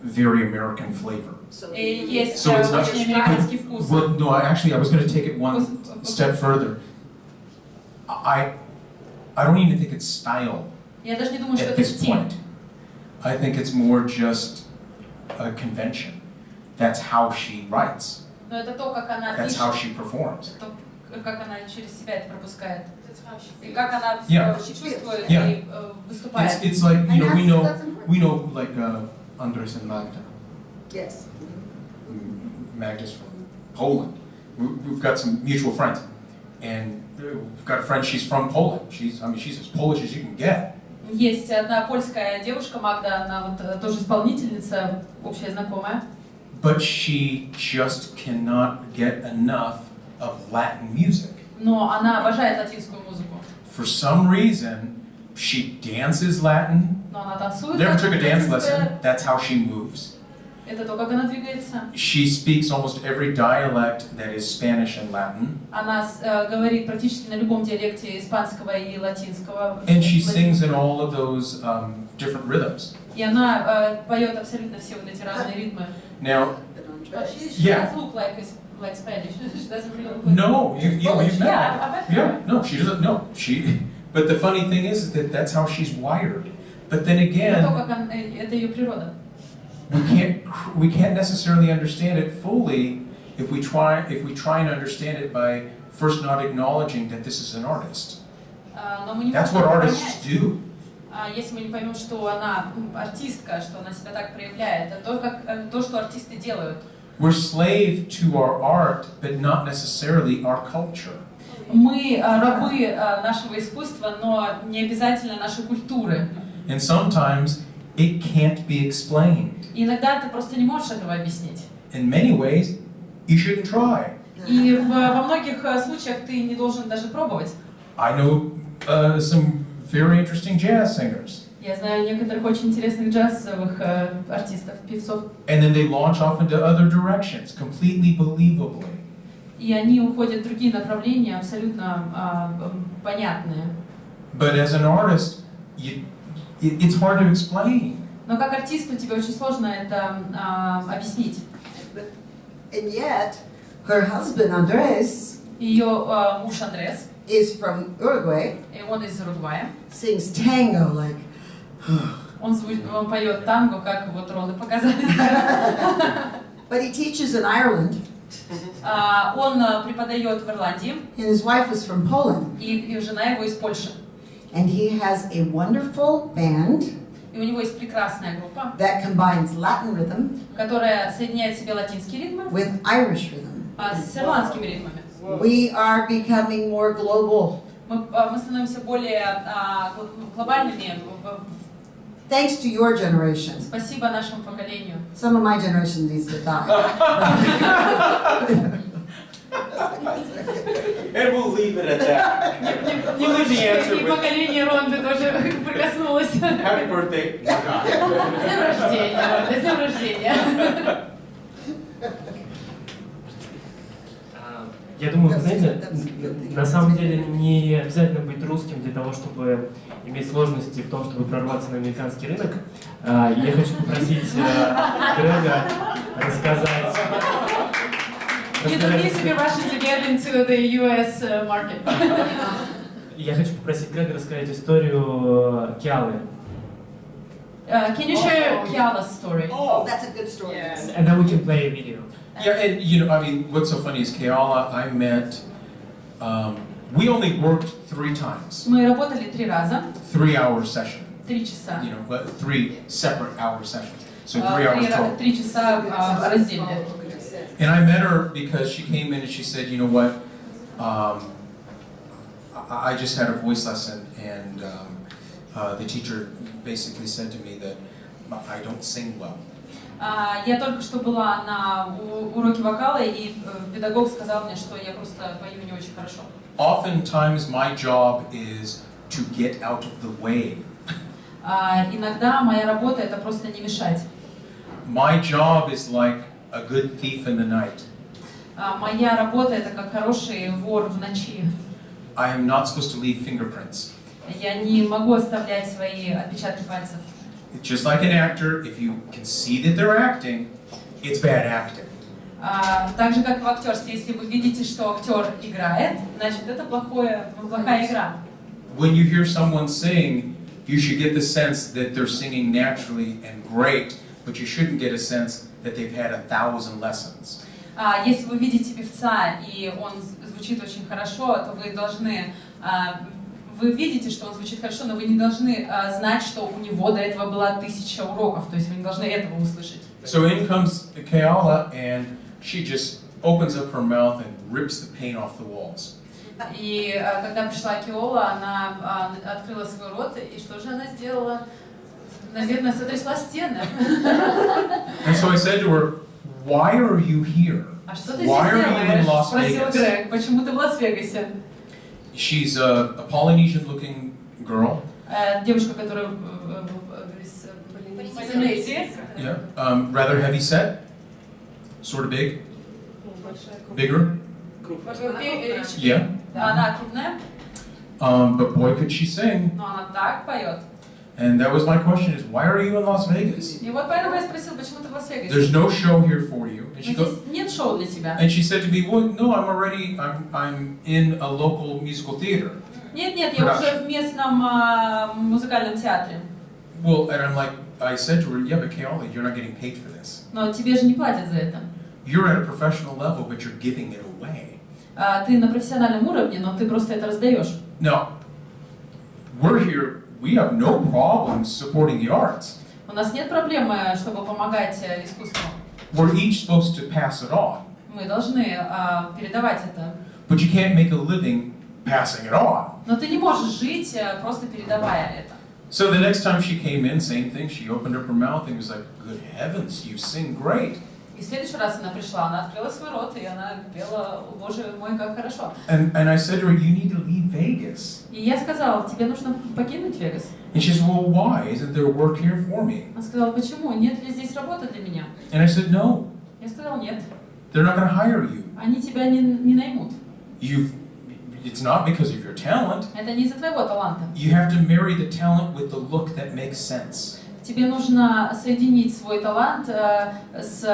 American flavor. И есть So it's not- очень американский вкус. Well, no, actually, I was going to take it one step further. I don't even think it's style Я даже не думаю, что at это this стиль. point. I think it's more just a convention. That's how she writes. Но это то, как она That's how пишет, she performs. то, как она через себя это пропускает. И как она Yeah. чувствует Yeah. и выступает. It's like, you know, And we know that's important. we know like Andres and Magda. Yes. Magda's from Poland. We've got some mutual friends, and we've got a friend. She's from Poland. She's as Polish as you can get. Есть одна польская девушка, Магда, она вот тоже исполнительница, общая знакомая. But she just cannot get enough of Latin music. Но она обожает латинскую музыку. For some reason, she dances Latin. Но она танцует. Never took a dance латинское. lesson. That's how she moves. Это то, как она двигается. She speaks almost every dialect that is Spanish and Latin. Она говорит практически на любом диалекте испанского и латинского. And she sings in all of those different rhythms. И она поет абсолютно все вот эти разные ритмы. Now, She Yeah. does look like Spanish. She doesn't really look. No, you've met her. Yeah, Yeah, no, she doesn't. No, she. But the funny thing is that that's how she's wired. But then То, again, как это ее природа. we can't necessarily understand it fully if we try and understand it by first not acknowledging that this is an artist. Но мы не That's можем what artists понять, do. если мы не поймем, что она артистка, что она себя так проявляет, это то, что артисты делают. We're slave to our art, but not necessarily our culture. Мы рабы нашего искусства, но не обязательно нашей культуры. And sometimes it can't be explained. И иногда ты просто не можешь этого объяснить. In many ways, you shouldn't try. И во многих случаях ты не должен даже пробовать. I know some very interesting jazz singers. Я знаю некоторых очень интересных джазовых артистов, певцов. And then they launch off into other directions, completely believably. И они уходят в другие направления, абсолютно понятные. But as an artist, it's hard to explain. Но как артисту тебе очень сложно это объяснить. And yet, her husband Andres Ее муж Андрес, is from Uruguay, и он из Уругвая. sings tango like. Он поет танго, как вот Ронды показали. But he teaches in Ireland, Он преподает в Ирландии, and his wife is from Poland. и жена его из Польши. And he has a wonderful band И у него есть прекрасная группа, that combines Latin rhythm которая соединяет в себе латинские ритмы with Irish rhythm. с ирландскими ритмами. We are becoming more global. Мы становимся более глобальными. Thanks to your generation. Спасибо нашему поколению. Some of my generation needs to die. And we'll leave it at that. И поколение Ронды тоже прикоснулось. Happy birthday. С днем рождения, Ронда, с днем рождения. Я думаю, вы знаете, на самом деле не обязательно быть русским для того, чтобы иметь сложности в том, чтобы прорваться на американский рынок. Я хочу попросить Грега рассказать... Introduce everybody to get into the US market. Я хочу попросить Грега рассказать историю Киалы. Can you share Kiala's story? Oh, that's a good story. And then we can play a video. Yeah, and you know, I mean, what's so funny is Keala, I met, we only worked 3 times. Мы работали 3 раза, 3-hour session. 3 часа. You know, 3 separate hour sessions. So 3 hours total. 3 часа раздельно. And I met her because she came in and she said, you know what, I just had a voice lesson and the teacher basically said to me that I don't sing well. Я только что была на уроке вокала, и педагог сказал мне, что я просто пою не очень хорошо. Oftentimes my job is to get out of the way. Иногда моя работа — это просто не мешать. My job is like a good thief in the night. Моя работа — это как хороший вор в ночи. I am not supposed to leave fingerprints. Я не могу оставлять свои отпечатки пальцев. It's just like an actor, if you can see that they're acting, it's bad acting. Так же, как и в актерстве, если вы видите, что актер играет, значит, это плохая игра. When you hear someone sing, you should get the sense that they're singing naturally and great, but you shouldn't get a sense that they've had 1,000 lessons. Если вы видите певца, и он звучит очень хорошо, то вы должны... Вы видите, что он звучит хорошо, но вы не должны знать, что у него до этого было 1000 уроков, то есть вы не должны этого услышать. So in comes Keala, and she just opens up her mouth and rips the paint off the walls. И когда пришла Киола, она открыла свой рот, и что же она сделала? Наверное, сотрясла стены. And so I said to her, "Why are you here? А что ты здесь Why are you in делаешь? Las Спросил Vegas?" Грег. Почему ты в Лас-Вегасе? She's a Polynesian-looking girl. Девушка, которая из Полинезии. Yeah, rather heavy set, sort of big, bigger. Yeah. Она крупная, But boy, could she sing. но она так поет. And that was my question: is why are you in Las Vegas? И вот поэтому я спросил, почему ты в Лас-Вегасе? There's no show here for you. And And Но здесь нет шоу для тебя. and she said to me, well, no, I'm in a local musical theater. Нет, я уже в местном музыкальном театре. Well, and I said to her, yeah, but Keoli, you're not getting paid for this. Но тебе же не платят за это. You're at a professional level, but you're giving it away. Ты на профессиональном уровне, но ты просто это раздаешь. No, we're here, we have no problems supporting the arts. У нас нет проблемы, чтобы помогать искусству. We're each supposed to pass it on. Мы должны передавать это. But you can't make a living passing it on. Но ты не можешь жить, просто передавая это. So the next time she came in, same thing, she opened up her mouth and was like, good heavens, you sing great. И в следующий раз она пришла, она открыла свой рот, и она пела, о боже мой, как хорошо. And I said to her, you need to leave Vegas. И я сказала, тебе нужно покинуть Вегас. And she said, well, why? Isn't there work here for me? Она сказала, почему? Нет ли здесь работы для меня? And I said, no, Я сказала, нет. they're not going to hire you. Они тебя не наймут. It's not because of your talent. Это не из-за твоего таланта. You have to marry the talent with the look that makes sense. Тебе нужно соединить свой талант с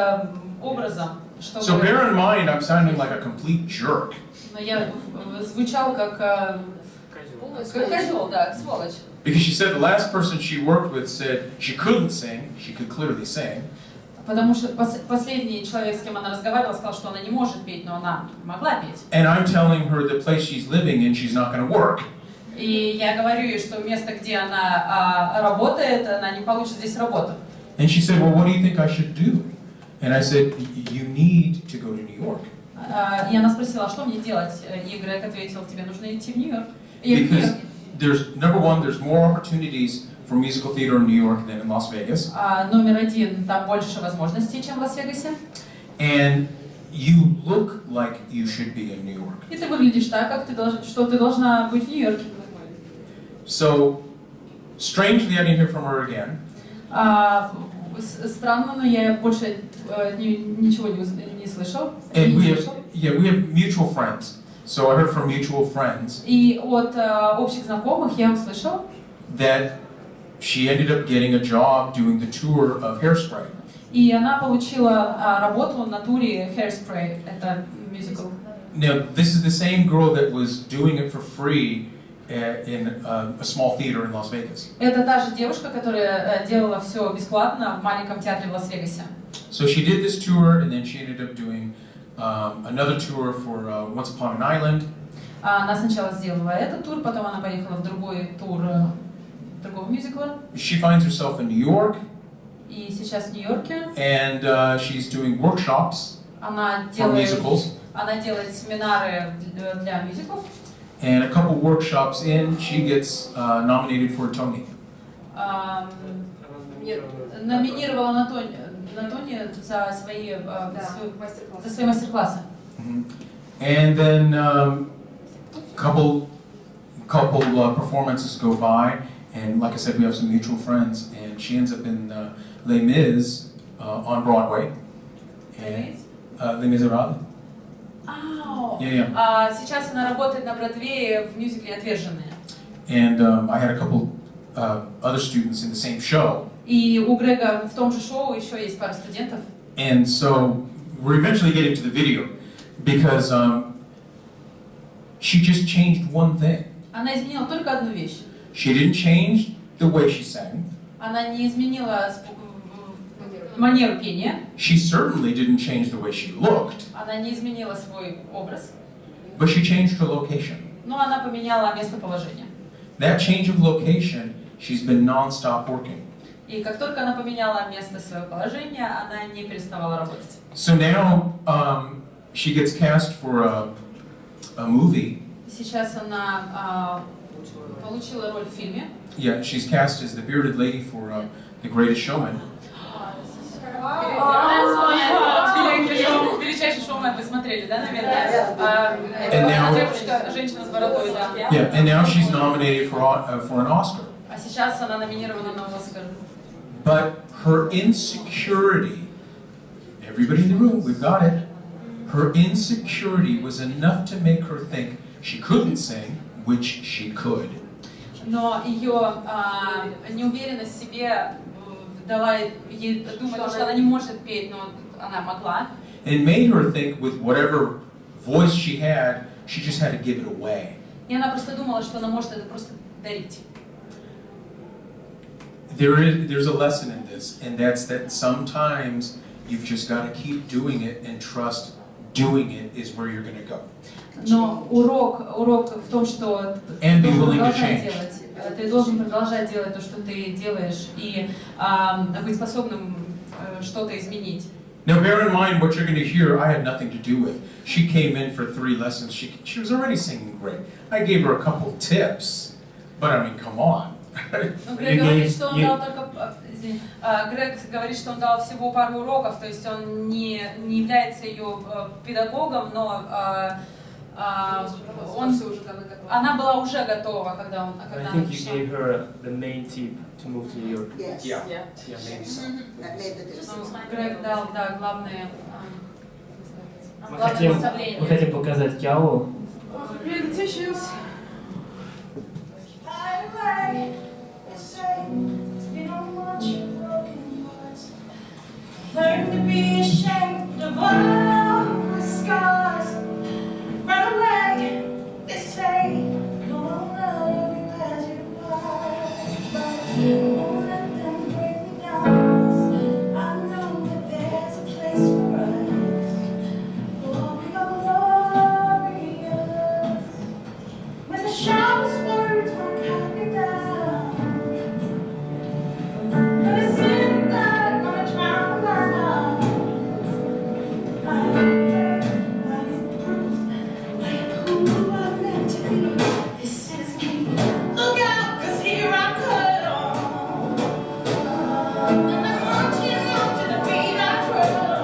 образом, чтобы... So bear in mind, I'm sounding like a complete jerk. Но я звучал как козел, да, сволочь. Because she said the last person she worked with said she couldn't sing, she could clearly sing. Потому что последний человек, с кем она разговаривала, сказал, что она не может петь, но она могла петь. And I'm telling her the place she's living in, she's not going to work. И я говорю ей, что место, где она работает, она не получит здесь работу. And she said, well, what do you think I should do? And I said, you need to go to New York. И она спросила, а что мне делать? И Грег ответил, тебе нужно идти в Нью-Йорк. Because number one, there's more opportunities for musical theater in New York than in Las Vegas. Номер один, там больше возможностей, чем в Лас-Вегасе. And you look like you should be in New York. И ты выглядишь так, как что ты должна быть в Нью-Йорке. So, strangely, I didn't hear from her again. Странно, но я больше ничего не слышал. And we have mutual friends. So I heard from mutual friends. И от общих знакомых я услышал, that she ended up getting a job doing the tour of Hairspray. И она получила работу на туре Hairspray. Это мюзикл. Now, this is the same girl that was doing it for free in a small theater in Las Vegas. Это та же девушка, которая делала все бесплатно в маленьком театре в Лас-Вегасе. So she did this tour, and then she ended up doing another tour for Once Upon an Island. Она сначала сделала этот тур, потом она поехала в другой тур другого мюзикла. She finds herself in New York. И сейчас в Нью-Йорке. And she's doing workshops for musicals. Она делает семинары для мюзиклов. And a couple workshops in, she gets nominated for a Tony. Номинировала на Тони за свои мастер-классы. And then couple performances go by, and like I said, we have some mutual friends, and she ends up in Les Mis on Broadway. And Les Miserables. Yeah. Сейчас она работает на Бродвее в мюзикле «Отверженные». And I had a couple other students in the same show. И у Грега в том же шоу еще есть пара студентов. And so we're eventually getting to the video because she just changed one thing. Она изменила только одну вещь. She didn't change the way she sang. Она не изменила манеру пения. She certainly didn't change the way she looked. Она не изменила свой образ. But she changed her location. Но она поменяла местоположение. That change of location, she's been non-stop working. И как только она поменяла место своего положения, она не переставала работать. So now she gets cast for a movie. Сейчас она получила роль в фильме. Yeah, she's cast as the bearded lady for The Greatest Showman. Величайший шоумен вы смотрели, да, наверное? Девушка, женщина с бородой, да. Yeah, and now she's nominated for an Oscar. А сейчас она номинирована на Оскар. But her insecurity, everybody in the room, we've got it. Her insecurity was enough to make her think she couldn't sing, which she could. Но ее неуверенность в себе дала ей думать, что она не может петь, но она могла. It made her think with whatever voice she just had to give it away. И она просто думала, что она может это просто дарить. There's a lesson in this, and that's that sometimes you've just got to keep doing it and trust doing it is where you're going to go. Но урок в том, что And ты be должен willing to продолжать change. делать. Ты должен продолжать делать то, что ты делаешь, и быть способным что-то изменить. Now bear in mind what you're going to hear I had nothing to do with. She came in for 3 lessons. She was already singing great. I gave her a couple tips, but I mean, come on. Ну, Грег говорит, что он дал только... Грег говорит, что он дал всего пару уроков, то есть он не является ее педагогом, но она была уже готова, когда она I think you gave her the main tip to move to New York. Yes. Yeah. Yeah, maybe so. That made the difference. Грег дал, да, главное Мы наставление. хотим показать Киалу. Really tissues. Learn to be ashamed of all my scars. Run away, they say. Go on, love you as you are. But won't let them bring me down. I know that there's a place for us. For we are glorious. When the sharpest words won't cut me down. But it's in that gonna drown my love. I am bruised. I am who I'm meant to be. This is me. Look out, 'cause here I come. And I'm marching on to the beat I drum.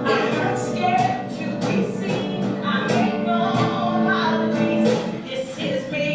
I'm not scared to be seen. I make no apologies. This is me.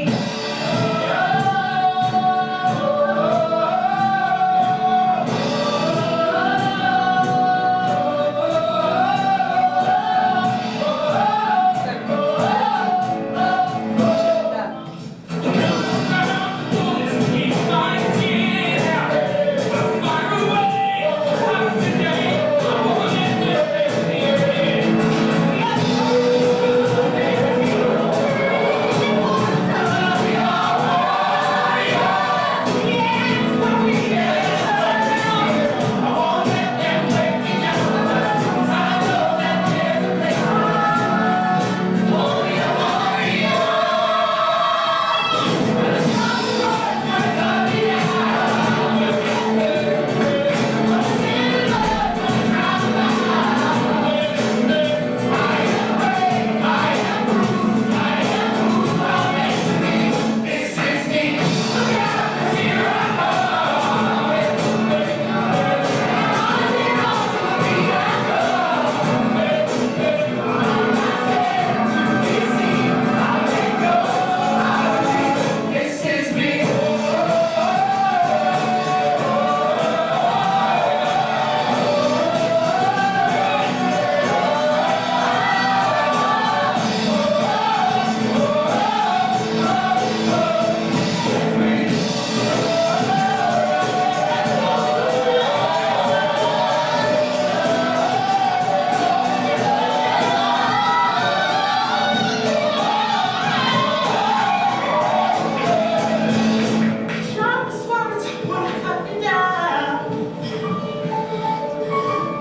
Sharpest words wanna cut me down.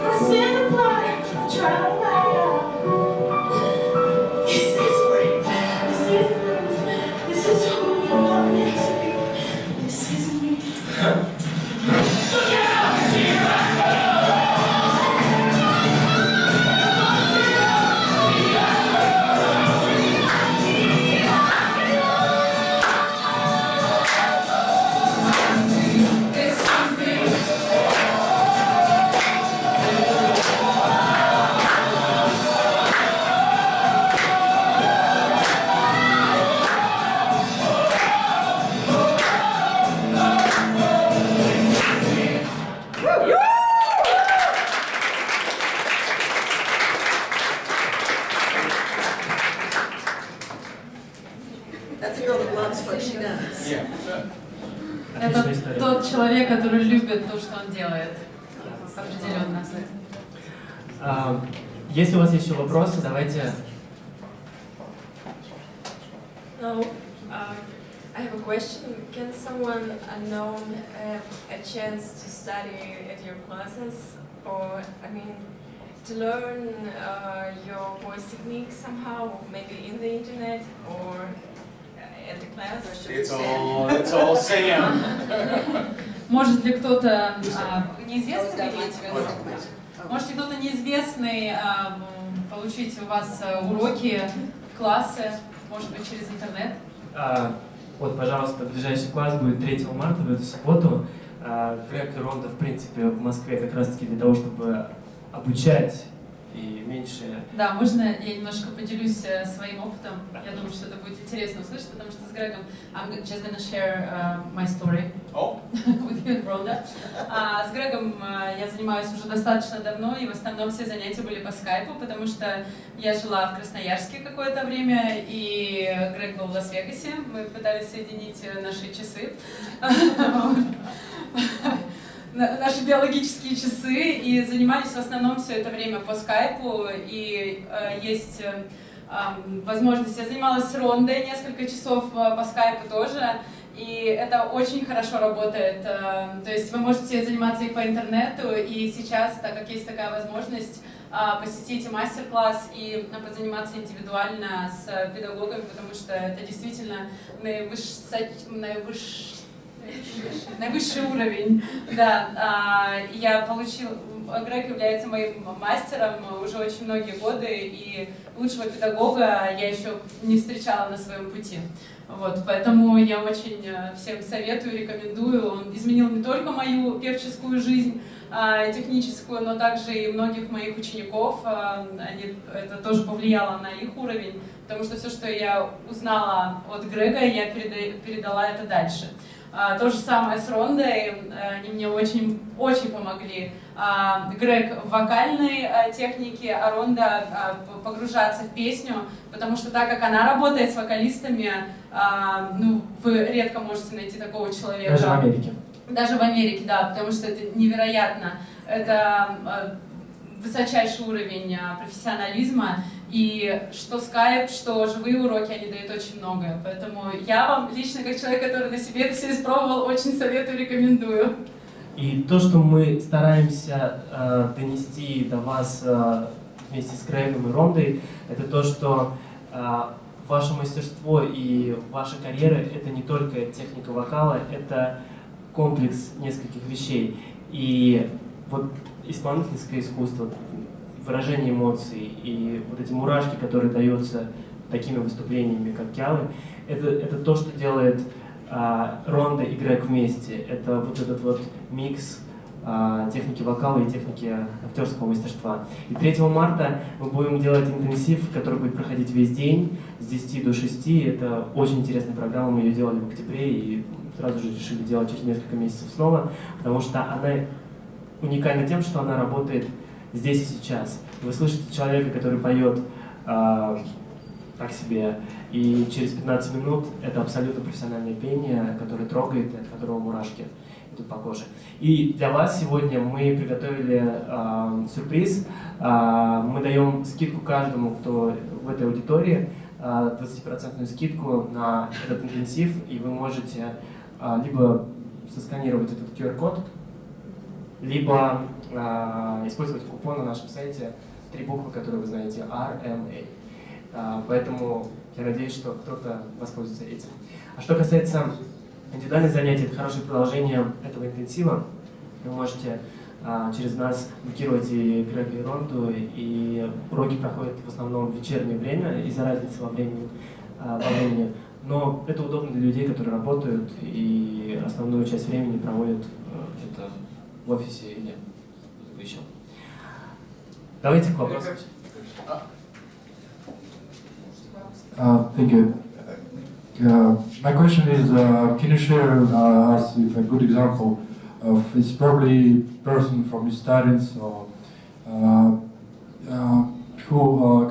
But in the fire, try to laugh. This is brave. This is bruised. This is who I'm meant to be. This is me. Look out! Here I come! This is me. That's a girl that loves what she does. Yeah. Это тот человек, который любит то, что он делает. Определенно. Если у вас есть еще вопросы, давайте. No, I have a question. Can someone unknown have a chance to study at your classes, or I mean, to learn your voice technique somehow, maybe in the internet or at the class? It's all Sam. Может ли кто-то неизвестный, можете кто-то неизвестный получить у вас уроки, классы, может быть, через интернет? Вот, пожалуйста, ближайший класс будет 3 марта, в эту субботу. Грег и Ронда, в принципе, в Москве как раз-таки для того, чтобы обучать и меньше... Да, можно я немножко поделюсь своим опытом? Я думаю, что это будет интересно услышать, потому что с Грегом I'm just gonna share my story with you and Ronda. С Грегом я занимаюсь уже достаточно давно, и в основном все занятия были по скайпу, потому что я жила в Красноярске какое-то время, и Грег был в Лас-Вегасе. Мы пытались соединить наши часы. Наши биологические часы, и занимались в основном все это время по скайпу, и есть возможность, я занималась с Рондой несколько часов по скайпу тоже, и это очень хорошо работает, то есть вы можете заниматься и по интернету, и сейчас, так как есть такая возможность, посетите мастер-класс и позаниматься индивидуально с педагогами, потому что это действительно наивысший уровень, да. Я получил, Грег является моим мастером уже очень многие годы, и лучшего педагога я еще не встречала на своем пути. Вот, поэтому я очень всем советую, рекомендую. Он изменил не только мою певческую жизнь, техническую, но также и многих моих учеников. Это тоже повлияло на их уровень, потому что все, что я узнала от Грега, я передала это дальше. То же самое с Рондой, они мне очень помогли. Грег в вокальной технике, а Ронда погружаться в песню, потому что так как она работает с вокалистами, ну, вы редко можете найти такого человека. Даже в Америке. Даже в Америке, да, потому что это невероятно. Это высочайший уровень профессионализма. И что скайп, что живые уроки, они дают очень многое. Поэтому я вам лично, как человек, который на себе это все испробовал, очень советую, рекомендую. И то, что мы стараемся донести до вас вместе с Грегом и Рондой, это то, что ваше мастерство и ваша карьера — это не только техника вокала, это комплекс нескольких вещей. И вот исполнительское искусство, выражение эмоций и вот эти мурашки, которые даются такими выступлениями, как Кялы, это то, что делает Ронда и Грег вместе. Это вот этот вот микс техники вокала и техники актерского мастерства. И 3 марта мы будем делать интенсив, который будет проходить весь день с 10 до 6. Это очень интересная программа, мы ее делали в октябре и сразу же решили делать через несколько месяцев снова, потому что она уникальна тем, что она работает здесь и сейчас. Вы слышите человека, который поет так себе, и через 15 минут это абсолютно профессиональное пение, которое трогает, от которого мурашки идут по коже. И для вас сегодня мы приготовили сюрприз. Мы даем скидку каждому, кто в этой аудитории, 20% скидку на этот интенсив, и вы можете либо сосканировать этот QR-код, либо использовать купон на нашем сайте, 3 буквы, которые вы знаете, RMA. Поэтому я надеюсь, что кто-то воспользуется этим. А что касается индивидуальных занятий, это хорошее продолжение этого интенсива. Вы можете через нас букировать и Грега, и Ронду, и уроки проходят в основном в вечернее время из-за разницы во времени. Но это удобно для людей, которые работают и основную часть времени проводят где-то в офисе или еще. Давайте к вопросу. Thank you. My question is, can you share us with a good example of it's probably person from your students or who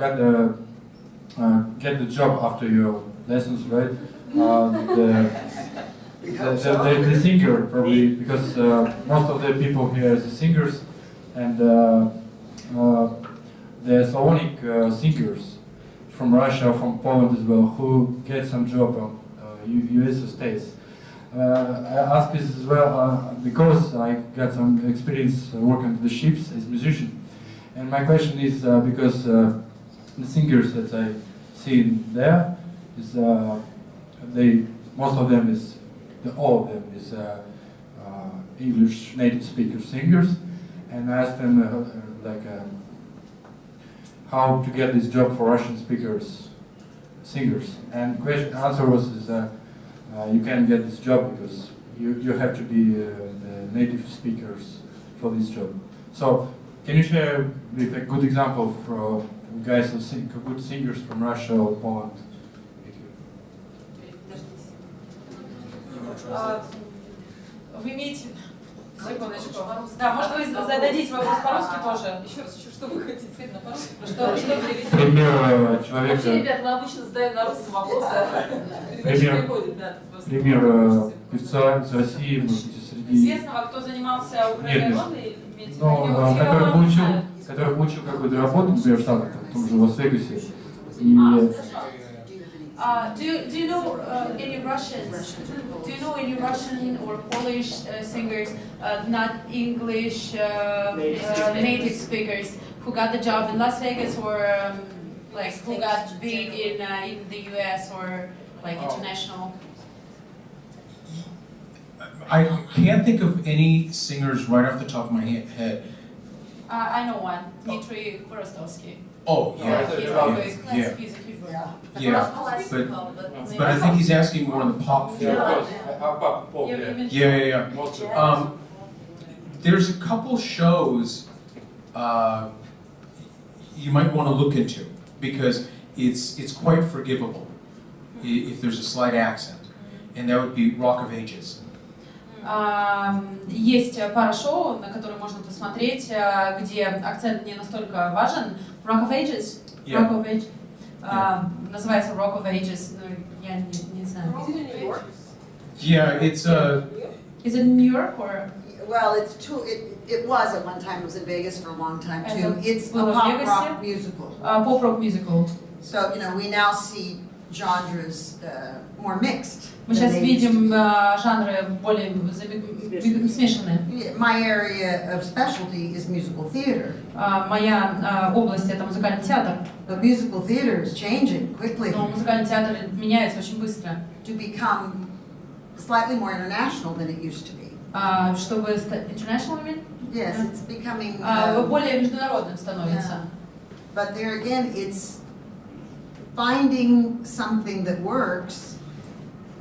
get the job after your lessons, right? The singer probably, because most of the people here are the singers, and the Slavonic singers from Russia, from Poland as well, who get some job on US States. I ask this as well because I got some experience working on the ships as musician. And my question is because the singers that I see there is most of them is all of them is English native speaker singers, and I asked them how to get this job for Russian speakers singers, and answer was you can't get this job because you have to be the native speakers for this job. So can you share with a good example for guys who sing, good singers from Russia or Poland? Вы имеете... Секундочку. Да, может вы зададите вопрос по-русски тоже? Еще раз, что вы хотите сказать по-русски? Что перевести? Пример человека... Вообще, ребят, мы обычно задаем на русском вопросы, пример певца из России, может быть, среди... Известного, кто занимался украинской Рондой? Который получил какую-то работу, например, в Штатах, в том же Лас-Вегасе. Do you know any Russians? Do you know any Russian or Polish singers, not English native speakers, who got the job in Las Vegas or like who got big in the US or like international? I can't think of any singers right off the top of my head. I know one, Dmitry Korostovsky. Oh, yeah. He's a huge one. But I think he's asking more in the pop field. Yeah. There's a couple shows you might want to look into because it's quite forgivable if there's a slight accent, and that would be Rock of Ages. Есть пара шоу, на которые можно посмотреть, где акцент не настолько важен. Rock of Ages? Yeah. Rock of Ages. Называется Rock of Ages, но я не знаю. Is it in New York? Yeah, it's Is it in New York or? Well, it was at one time. It was in Vegas for a long time too. It's a было в pop Вегасе. rock musical. Pop-rock musical. So we now see genres more mixed. Мы сейчас видим жанры более смешанные. My area of specialty is musical theater. Моя область это музыкальный театр. But musical theater is changing quickly. Но музыкальный театр меняется очень быстро. To become slightly more international than it used to be. Чтобы стать international, you mean? Yes, it's becoming. Более международным становится. Yeah. But there again, it's finding something that works.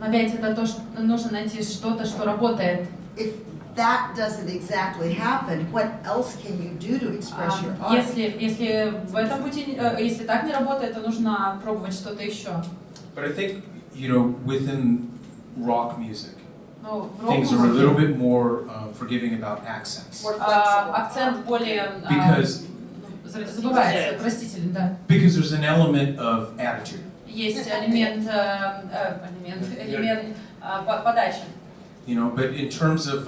Опять это то, что нужно найти что-то, что работает. If that doesn't exactly happen, what else can you do to express your art? Если в этом пути, если так не работает, то нужно пробовать что-то еще. But I think within rock music, В things are a little bit more forgiving about accents. Акцент более Because забывается, простительный, да. Because there's an element of attitude. Есть элемент подачи. But in terms of,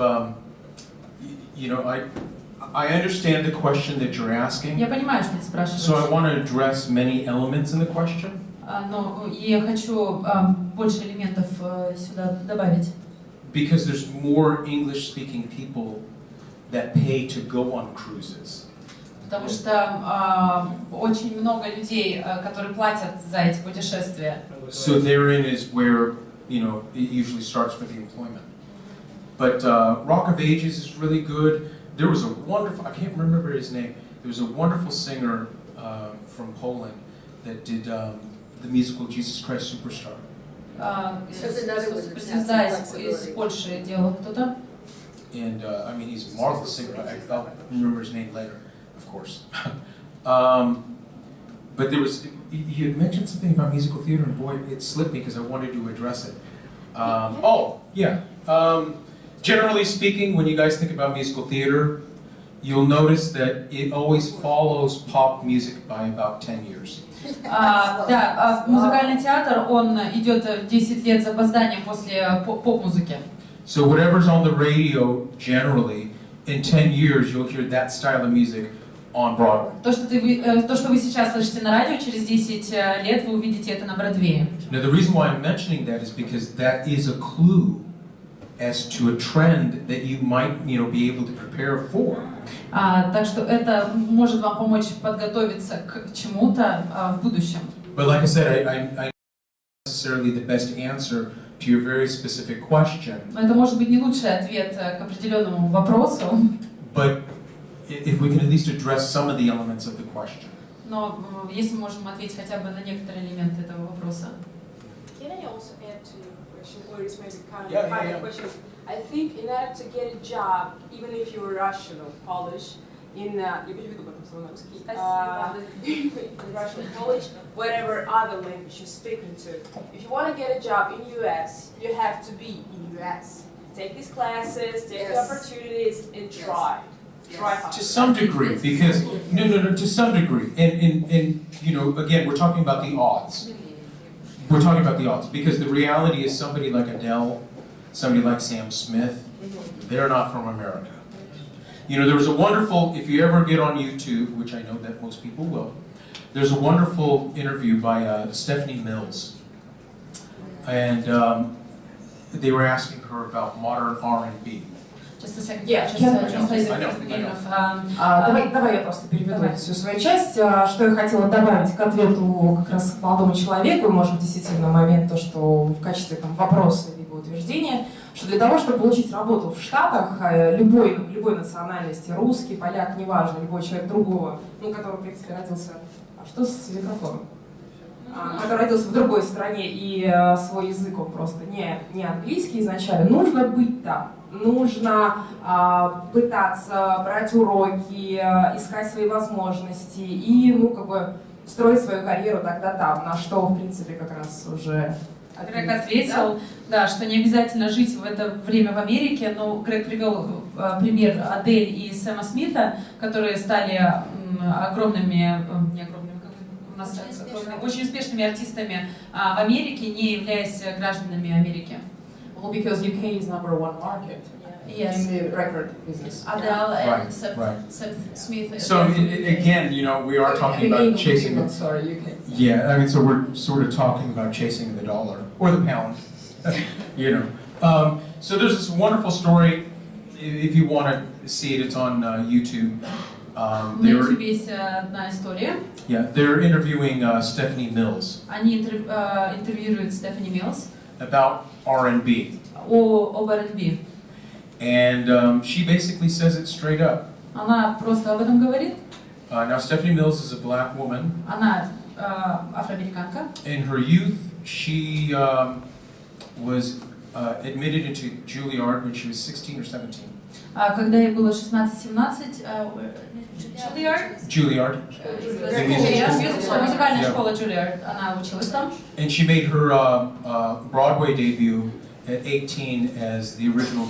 I understand the question that you're asking. Я понимаю, что ты спрашиваешь. So I want to address many elements in the question. Но я хочу больше элементов сюда добавить. Because there's more English-speaking people that pay to go on cruises. Потому что очень много людей, которые plатят за эти путешествия. So therein is where it usually starts for the employment. But Rock of Ages is really good. There was a wonderful, I can't remember his name. There was a wonderful singer from Poland that did the musical Jesus Christ Superstar. Звезда из Польши делал кто-то. And he's a marvelous singer. I'll remember his name later, of course. But you had mentioned something about musical theater, and boy, it slipped me because I wanted to address it. Generally speaking, when you guys think about musical theater, you'll notice that it always follows pop music by about 10 years. Да, музыкальный театр, он идет 10 лет с запозданием после поп-музыки. So whatever's on the radio generally, in 10 years you'll hear that style of music on Broadway. То, что вы сейчас слышите на радио, через 10 лет вы увидите это на Бродвее. Now, the reason why I'm mentioning that is because that is a clue as to a trend that you might, be able to prepare for. Так что это может вам помочь подготовиться к чему-то в будущем. But like I said, I not necessarily the best answer to your very specific question. Но это может быть не лучший ответ к определенному вопросу. But if we can at least address some of the elements of the question. Но если мы можем ответить хотя бы на некоторые элементы этого вопроса. Can I also add to your question, or is maybe kind of Yeah, final yeah. question? I think in order to get a job, even if you're Russian or Polish, in Russian, Polish, whatever other language you're speaking to, if you want to get a job in US, you have to be in US. Take these classes, take the opportunities, and try. Try hard. To some degree, because no, to some degree, and again, we're talking about the odds. We're talking about the odds because the reality is somebody like Adele, somebody like Sam Smith, they're not from America. There was a wonderful, if you ever get on YouTube, which I know that most people will, there's a wonderful interview by Stephanie Mills, and they were asking her about modern R&B. Just a second. Yeah, давай я просто переведу всю свою часть. Что я хотела добавить к ответу как раз к молодому человеку, может быть, действительно момент, то, что в качестве вопроса либо утверждения, что для того, чтобы получить работу в Штатах, любой национальности, русский, поляк, неважно, любой человек другого, который, в принципе, родился... А что с микрофоном? Который родился в другой стране и свой язык он просто не английский изначально, нужно быть там. Нужно пытаться брать уроки, искать свои возможности и, строить свою карьеру тогда там, на что, в принципе, как раз уже... Грег ответил, да, что не обязательно жить в это время в Америке, но Грег привел пример Адель и Сэма Смита, которые стали очень успешными артистами в Америке, не являясь гражданами Америки. Well, because UK is number one market in the record business. Adele and Right. Sam Smith. So again, we are talking about chasing. UK. Yeah, so we're sort of talking about chasing the dollar or the pound, So there's this wonderful story. If you want to see it, it's on YouTube. На YouTube есть одна история. Yeah, they're interviewing Stephanie Mills. Они интервьюируют Стефани Миллс. About R&B. Об R&B. And she basically says it straight up. Она просто об этом говорит. Now Stephanie Mills is a black woman. Она афроамериканка. In her youth, she was admitted into Juilliard when she was 16 or 17. Когда ей было 16-17, Juilliard. Музыкальная школа Juilliard, она училась там. And she made her Broadway debut at 18 as the original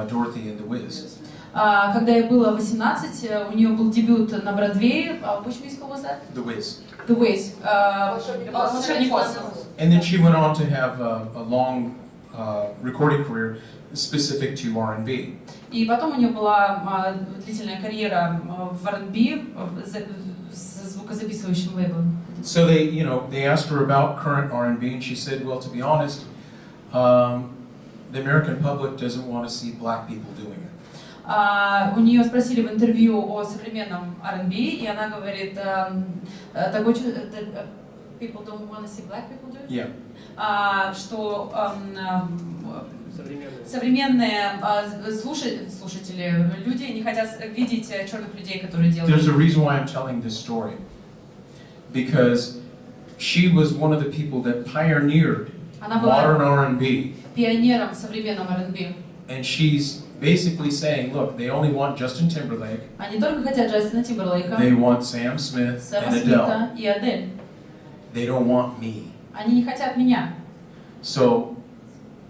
Dorothy in The Wiz. Когда ей было 18, у нее был дебют на Бродвее. Which musical was that? The Wiz. The Wiz. Волшебный класс. And then she went on to have a long recording career specific to R&B. И потом у нее была длительная карьера в R&B с звукозаписывающим лейблом. So they asked her about current R&B, and she said, well, to be honest, the American public doesn't want to see black people doing it. У нее спросили в интервью о современном R&B, и она говорит, такое чувство, people don't want to see black people do it? Yeah. Что современные слушатели, люди не хотят видеть черных людей, которые делают. There's a reason why I'm telling this story. Because she was one of the people that pioneered modern R&B. Пионером современного R&B. And she's basically saying, look, they only want Justin Timberlake. Они только хотят Джастина Тимберлейка. They want Sam Smith Сэма and Смита Adele. И Адель. They don't want me. Они не хотят меня. So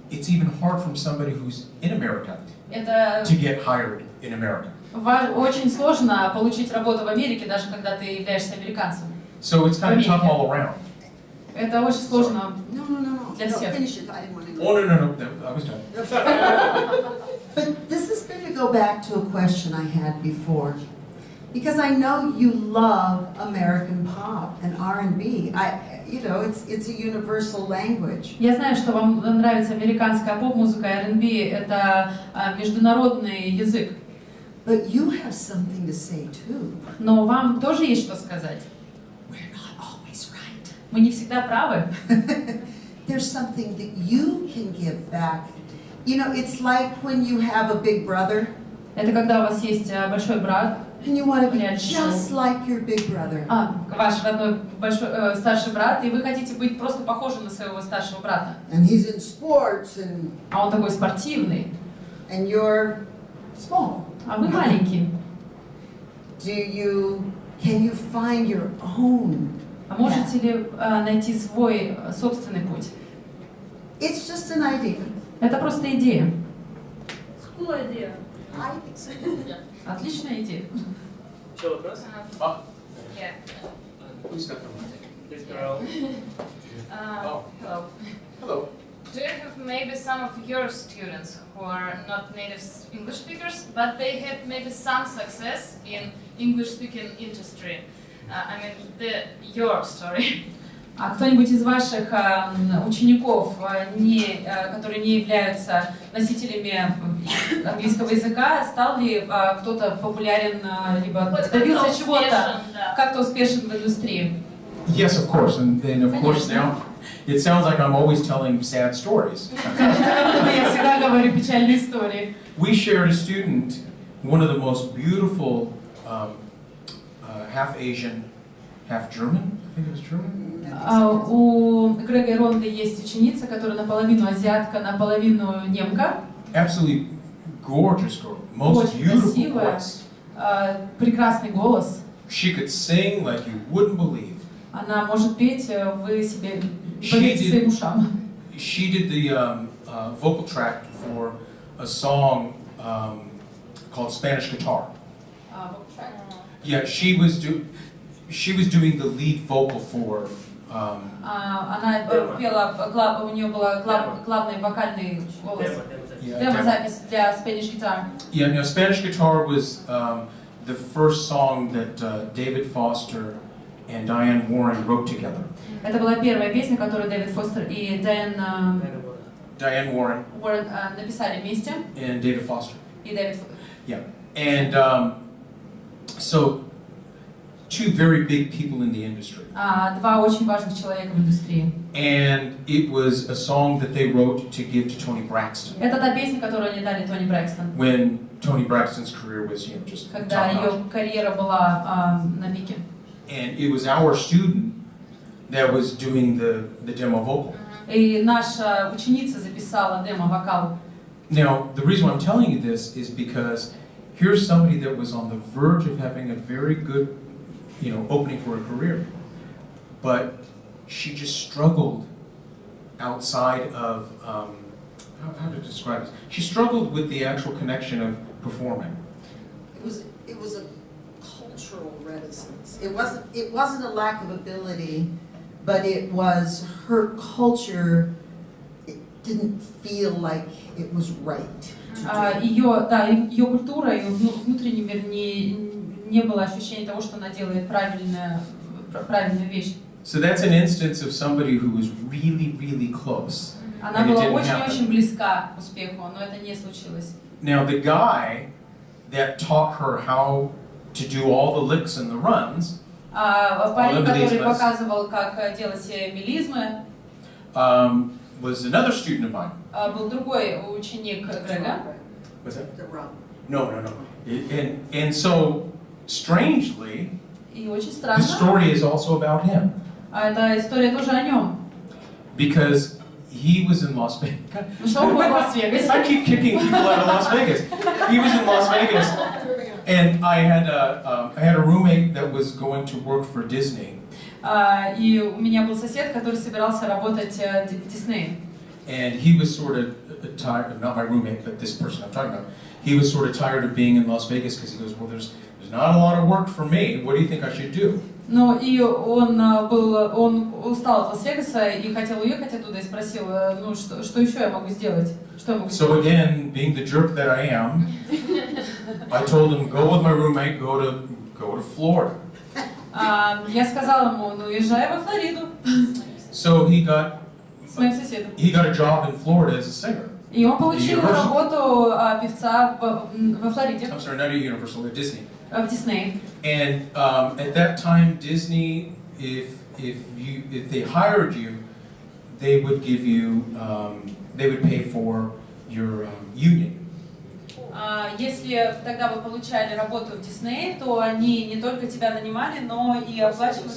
it's even hard from somebody who's in America to get hired in America. Очень сложно получить работу в Америке, даже когда ты являешься американцем. So it's kind of tough all around. Это очень сложно для всех. Oh, no, I was done. But this is going to go back to a question I had before. Because I know you love American pop and R&B. You know, it's a universal language. Я знаю, что вам нравится американская поп-музыка, R&B, это международный язык. But you have something to say too. Но вам тоже есть что сказать. We're not always right. Мы не всегда правы. There's something that you can give back. You know, it's like when you have a big brother. Это когда у вас есть большой брат. And you want to be just like your big brother. Ваш родной большой старший брат, и вы хотите быть просто похожим на своего старшего брата. And he's in sports and. А он такой спортивный. And you're small. А вы маленький. Can you find your own? А можете ли найти свой собственный путь? It's just an idea. Это просто идея. Cool idea. Отличная идея. Еще вопрос? Yeah. Who's got the mic? This girl. Hello. Hello. Do you have maybe some of your students who are not native English speakers, but they had maybe some success in English-speaking industry? I mean, your story. А кто-нибудь из ваших учеников, которые не являются носителями английского языка, стал ли кто-то популярен, либо добился чего-то, как-то успешен в индустрии? Yes, of course, and then of course now it sounds like I'm always telling sad stories. Я всегда говорю печальные истории. We shared a student, one of the most beautiful, half Asian, half German. I think it was German. У Грега и Ронды есть ученица, которая наполовину азиатка, наполовину немка. Absolutely gorgeous girl, most beautiful voice. Прекрасный голос. She could sing like you wouldn't believe. Она может петь, вы себе не поверите своим ушам. She did the vocal track for a song called Spanish Guitar. Yeah, she was doing the lead vocal for. Она пела, у нее была главный вокальный голос. Демо-запись для Spanish Guitar. Yeah, no, Spanish Guitar was the first song that David Foster and Diane Warren wrote together. Это была первая песня, которую Дэвид Фостер и Diane Warren написали вместе. And David Foster. И Дэвид. Yeah, and so two very big people in the industry. Два очень важных человека в индустрии. And it was a song that they wrote to give to Toni Braxton. Это та песня, которую они дали Тони Брэкстон. When Toni Braxton's career was, you know, just когда ее карьера была на пике. And it was our student that was doing the demo vocal. И наша ученица записала демо-вокал. Now, the reason why I'm telling you this is because here's somebody that was on the verge of having a very good, you know, opening for a career, but she just struggled outside of how to describe this. She struggled with the actual connection of performing. It was a cultural reticence. It wasn't a lack of ability, but it was her culture. It didn't feel like it was right. Ее культура и внутренний мир не было ощущения того, что она делает правильную вещь. So that's an instance of somebody who was really, really close. Она была очень-очень близка к успеху, но это не случилось. Now the guy that taught her how to do all the licks and the runs, парень, который показывал, как делать мелизмы, was another student of mine. Был другой ученик Грега. What's that? No. And so, strangely, the story is also about him. Эта история тоже о нем. Because he was in Las Vegas. I keep kicking people out of Las Vegas. He was in Las Vegas, and I had a roommate that was going to work for Disney. И у меня был сосед, который собирался работать в Диснее. And he was sort of tired, not my roommate, but this person I'm talking about. He was sort of tired of being in Las Vegas because he goes, well, there's not a lot of work for me. What do you think I should do? Ну и он устал от Лас-Вегаса и хотел уехать оттуда и спросил, ну что еще я могу сделать? Что я могу So сделать? again, being the jerk that I am, I told him go with my roommate, go go to Florida. Я сказала ему, ну езжай во Флориду. So he got С моим соседом. a job in Florida as a singer. И он получил работу певца во Флориде. I'm sorry, not at Universal, at Disney. В Диснее. And at that time, Disney, if they hired you, they would give you, they would pay for your union. Если тогда вы получали работу в Диснее, то они не только тебя нанимали, но и оплачивали,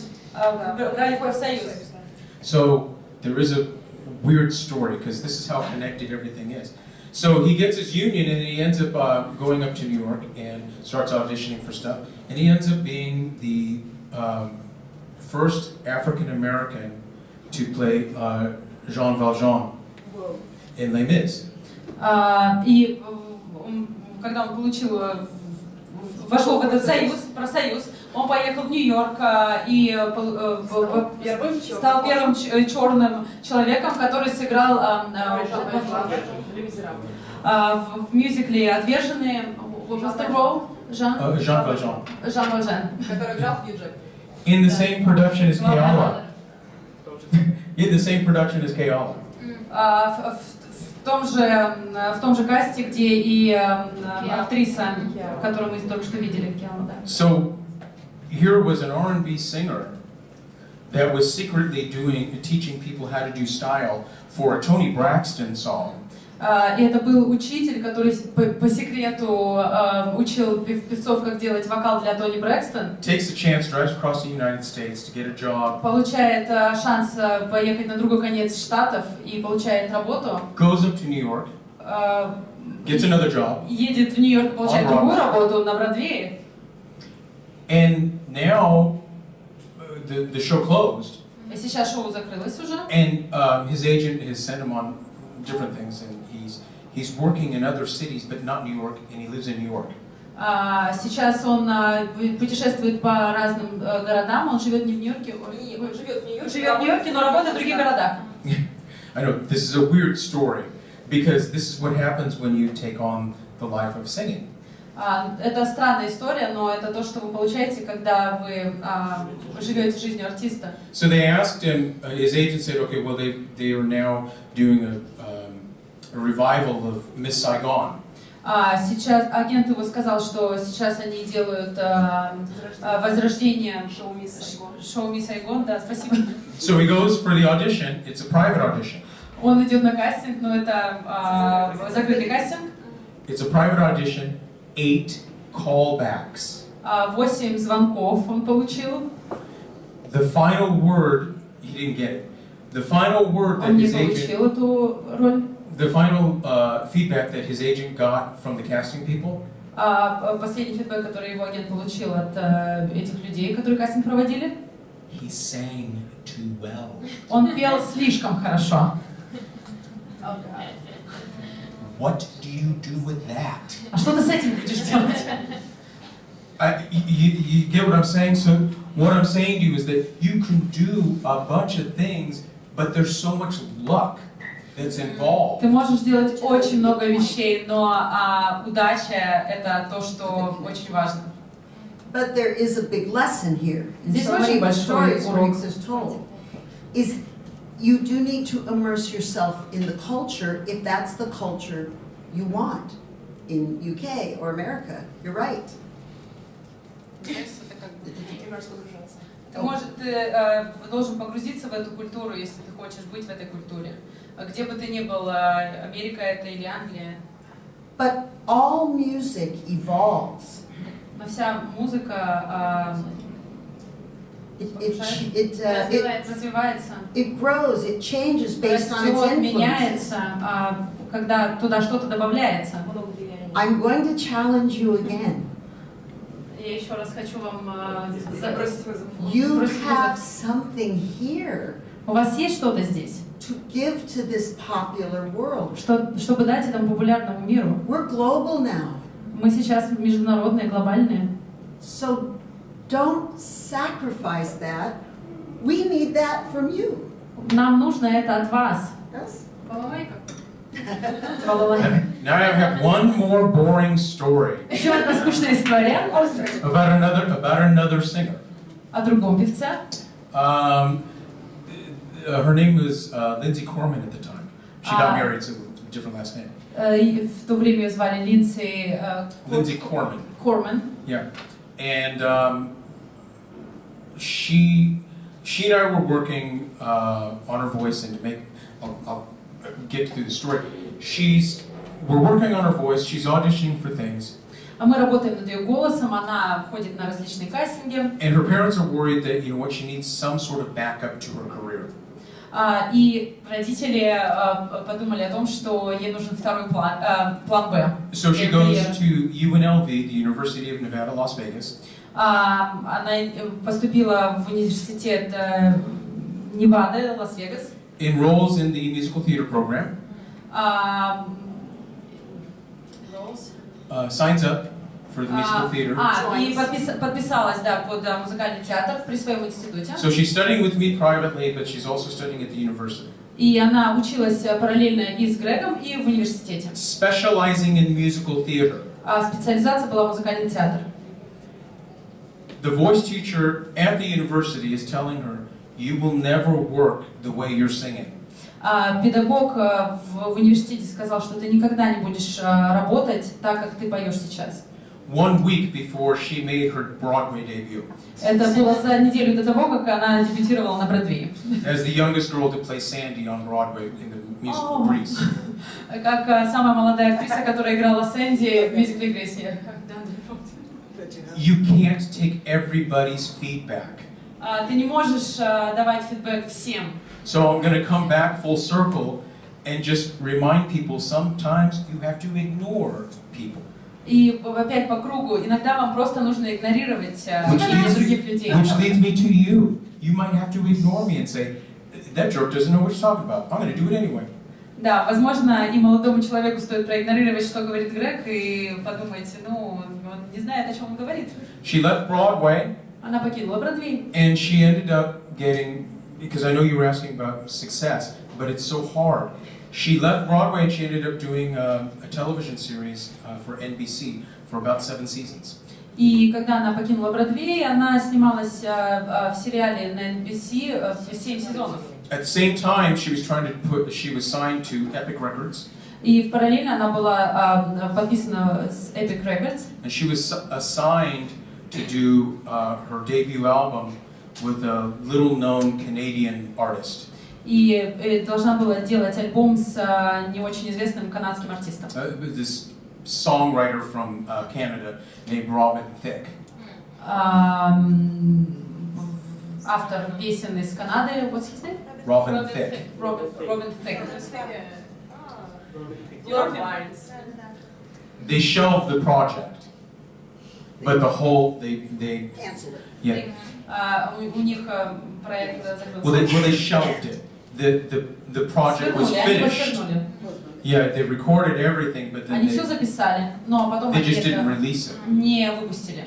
брали в профсоюз. So there is a weird story because this is how connected everything is. So he gets his union and he ends up going up to New York and starts auditioning for stuff. And he ends up being the first African American to play Jean Valjean in Les Mis. И когда он вошел в этот профсоюз, он поехал в Нью-Йорк и стал первым черным человеком, который сыграл в мюзикле «Отверженные». Жан Вальжан. Который играл в Нью-Йорке. In the same production as Keala. In the same production as Keala. В том же касте, где и актриса, которую мы только что видели, Keala, да. So here was an R&B singer that was secretly teaching people how to do style for a Toni Braxton song. И это был учитель, который по секрету учил певцов, как делать вокал для Тони Брэкстон. Takes a chance, drives across the United States to get a job. Получает шанс поехать на другой конец штатов и получает работу. Goes up to New York. Gets another job. Едет в Нью-Йорк и получает другую работу на Бродвее. And now the show closed. И сейчас шоу закрылось уже. And his agent has sent him on different things, and he's working in other cities, but not New York, and he lives in New York. Сейчас он путешествует по разным городам, он живет не в Нью-Йорке, живет в Нью-Йорке, но работает в других городах. I know, this is a weird story, because this is what happens when you take on the life of singing. Это странная история, но это то, что вы получаете, когда вы живете жизнью артиста. So they asked him, his agent said, okay, well they are now doing a revival of Miss Saigon. Сейчас агент его сказал, что сейчас они делают возрождение шоу Мисс Сайгон, да, спасибо. So he goes for the audition. It's a private audition. Он идет на кастинг, но это закрытый кастинг. It's a private audition. 8 callbacks. 8 звонков он получил. The final word, he didn't get it. The final word that his agent, the final feedback that his agent got from the casting people. Последний фидбэк, который его агент получил от этих людей, которые кастинг проводили. He sang too well. Он пел слишком хорошо. What do you do with that? А что ты с этим будешь делать? You get what I'm saying? So what I'm saying to you is that you can do a bunch of things, but there's so much luck that's involved. Ты можешь делать очень много вещей, но удача — это то, что очень важно. But there is a big lesson here. In Здесь so many очень большой stories урок. Riggs has told, is you do need to immerse yourself in the culture if that's the culture you want in UK or America. You're right. Ты должен погрузиться в эту культуру, если ты хочешь быть в этой культуре. Где бы ты ни был, Америка это или Англия. But all music evolves. Но вся музыка развивается. It grows, it changes based on its influence. Меняется, когда туда что-то добавляется. I'm going to challenge you again. Я еще раз хочу вам You have something here. У вас есть что-то здесь? To give to this popular world. Чтобы дать этому популярному миру. We're global now. Мы сейчас международные, глобальные. So don't sacrifice that. We need that from you. Нам нужно это от вас. Yes? Балалайка. Now I have one more boring story Еще одна скучная история about another singer. о другом певце. Her name was Lindsay Corman at the time. She got married, so a different last name. В то время ее звали Линдси Lindsay Corman. Корман. Yeah, and she and I were working on her voice, and to make, I'll get through the story. We're working on her voice. She's auditioning for things. А мы работаем над ее голосом, она ходит на различные кастинги. And her parents are worried that, you know what, she needs some sort of backup to her career. И родители подумали о том, что ей нужен второй план Б. So she goes to UNLV, the University of Nevada, Las Vegas. Она поступила в университет Невады, Лас-Вегас. Enrolls in the musical theater program. Signs up for the musical theater. И подписалась, да, под музыкальный театр при своем институте. So she's studying with me privately, but she's also studying at the university. И она училась параллельно и с Грегом, и в университете. Specializing in musical theater. Специализация была музыкальный театр. The voice teacher at the university is telling her, you will never work the way you're singing. Педагог в университете сказал, что ты никогда не будешь работать так, как ты поешь сейчас. 1 week before she made her Broadway debut. Это было за неделю до того, как она дебютировала на Бродвее. As the youngest girl to play Sandy on Broadway in the musical Grease. Как самая молодая актриса, которая играла Сэнди в мюзикле «Греция». You can't take everybody's feedback. Ты не можешь давать фидбэк всем. So I'm going to come back full circle and just remind people sometimes you have to ignore people. И опять по кругу, иногда вам просто нужно игнорировать других людей. Which leads me to you. You might have to ignore me and say, that jerk doesn't know what he's talking about. I'm going to do it anyway. Да, возможно, и молодому человеку стоит проигнорировать, что говорит Грег, и подумать, ну, он не знает, о чем он говорит. She left Broadway. Она покинула Бродвей. And she ended up getting, because I know you were asking about success, but it's so hard. She left Broadway and she ended up doing a television series for NBC for about 7 seasons. И когда она покинула Бродвей, она снималась в сериале на NBC в 7 сезонов. At the same time, she was signed to Epic Records. И параллельно она была подписана с Epic Records. And she was assigned to do her debut album with a little-known Canadian artist. И должна была делать альбом с не очень известным канадским артистом. This songwriter from Canada named Robin Thicke. Автор песен из Канады, what's his name? Robin Thicke. Robin Thicke. They shelved the project, but the whole they canceled it. Yeah. У них проект закрылся. Well, they shelved it. The project was finished. Yeah, they recorded everything, but then Они все записали, но потом they just didn't release it. Не выпустили.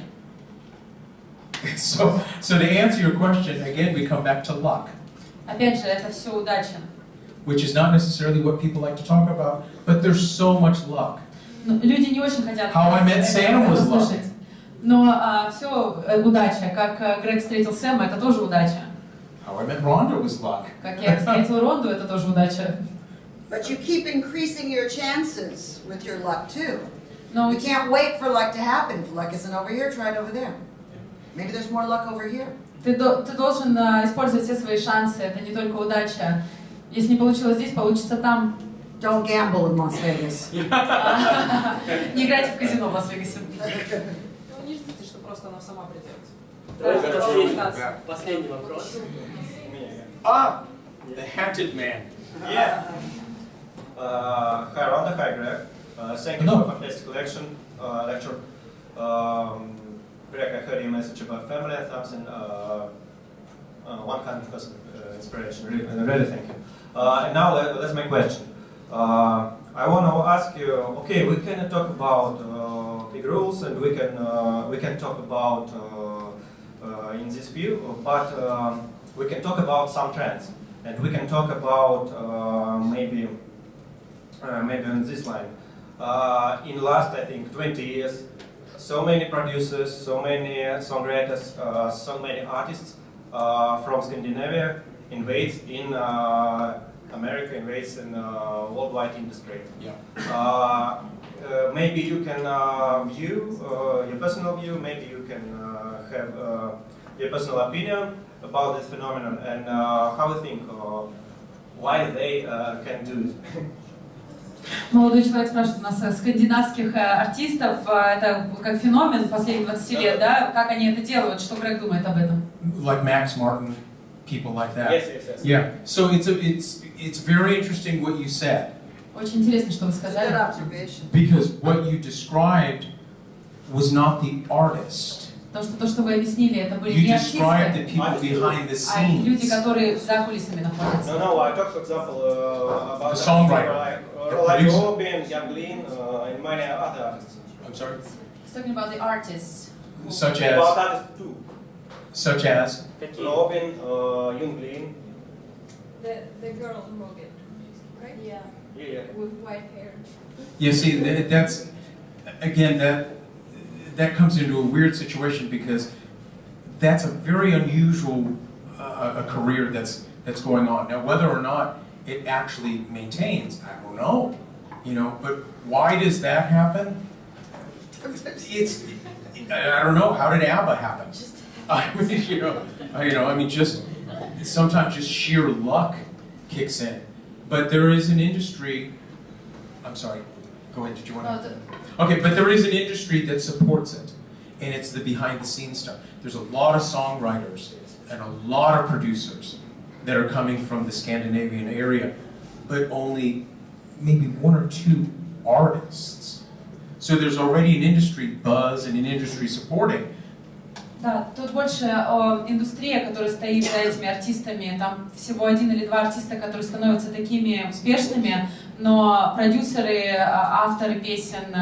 So to answer your question, again, we come back to luck. Опять же, это все удача. Which is not necessarily what people like to talk about, but there's so much luck. Люди не очень хотят How I met Sam was luck. Но все удача. Как Грег встретил Сэма, это тоже удача. How I met Ronda was luck. Как я встретил Ронду, это тоже удача. But you keep increasing your chances with your luck too. No, you can't wait for luck to happen. If luck isn't over here, try it over there. Maybe there's more luck over here. Ты должен использовать все свои шансы. Это не только удача. Если не получилось здесь, получится там. Don't gamble in Las Vegas. Не играйте в казино в Лас-Вегасе. Ну, не ждите, что просто она сама придет. Последний вопрос. The hatted man. Yeah. Hi Ronda, hi Greg. Thank you for fantastic lecture. Greg, I heard your message about family and something 100% inspiration. Really thank you. And now that's my question. I want to ask you. Okay, we can talk about big rules and we can talk about in this view, but we can talk about some trends. And we can talk about maybe on this line. in last, I think, 20 years, so many producers, so many songwriters, so many artists from Scandinavia invades in America, invades in worldwide industry. Yeah. Maybe you can view your personal view. Maybe you can have your personal opinion about this phenomenon and how you think why they can do it. Молодой человек спрашивает у нас скандинавских артистов, это как феномен последних 20 лет, да? Как они это делают? Что Грег думает об этом? Like Max Martin, people like that. Yes, yes, yes. Yeah. So it's very interesting what you said. Очень интересно, что вы сказали. Because what you described was not the artist. Потому что то, что вы объяснили, это были You не described the артисты, people behind the а люди, scenes. которые за кулисами находятся. No, I talk, for example, about The songwriter. like Robin, Younglin, and many other artists. I'm sorry. He's talking about the artists. Such About as. artists too. Such as. Robin, Younglin. The girl Robin, right? Yeah. Yeah. With white hair. Yeah. See, that's again that comes into a weird situation because that's a very unusual a career that's going on. Now, whether or not it actually maintains, I don't know. You know, but why does that happen? It's I don't know. How did ABBA happen? I mean, just sometimes just sheer luck kicks in. But there is an industry. I'm sorry. Go ahead. Did you want to? Okay, but there is an industry that supports it, and it's the behind-the-scenes stuff. There's a lot of songwriters and a lot of producers that are coming from the Scandinavian area, but only maybe one or two artists. So there's already an industry buzz and an industry supporting. Да, тут больше индустрия, которая стоит за этими артистами. Там всего 1 или 2 артиста, которые становятся такими успешными, но продюсеры, авторы песен,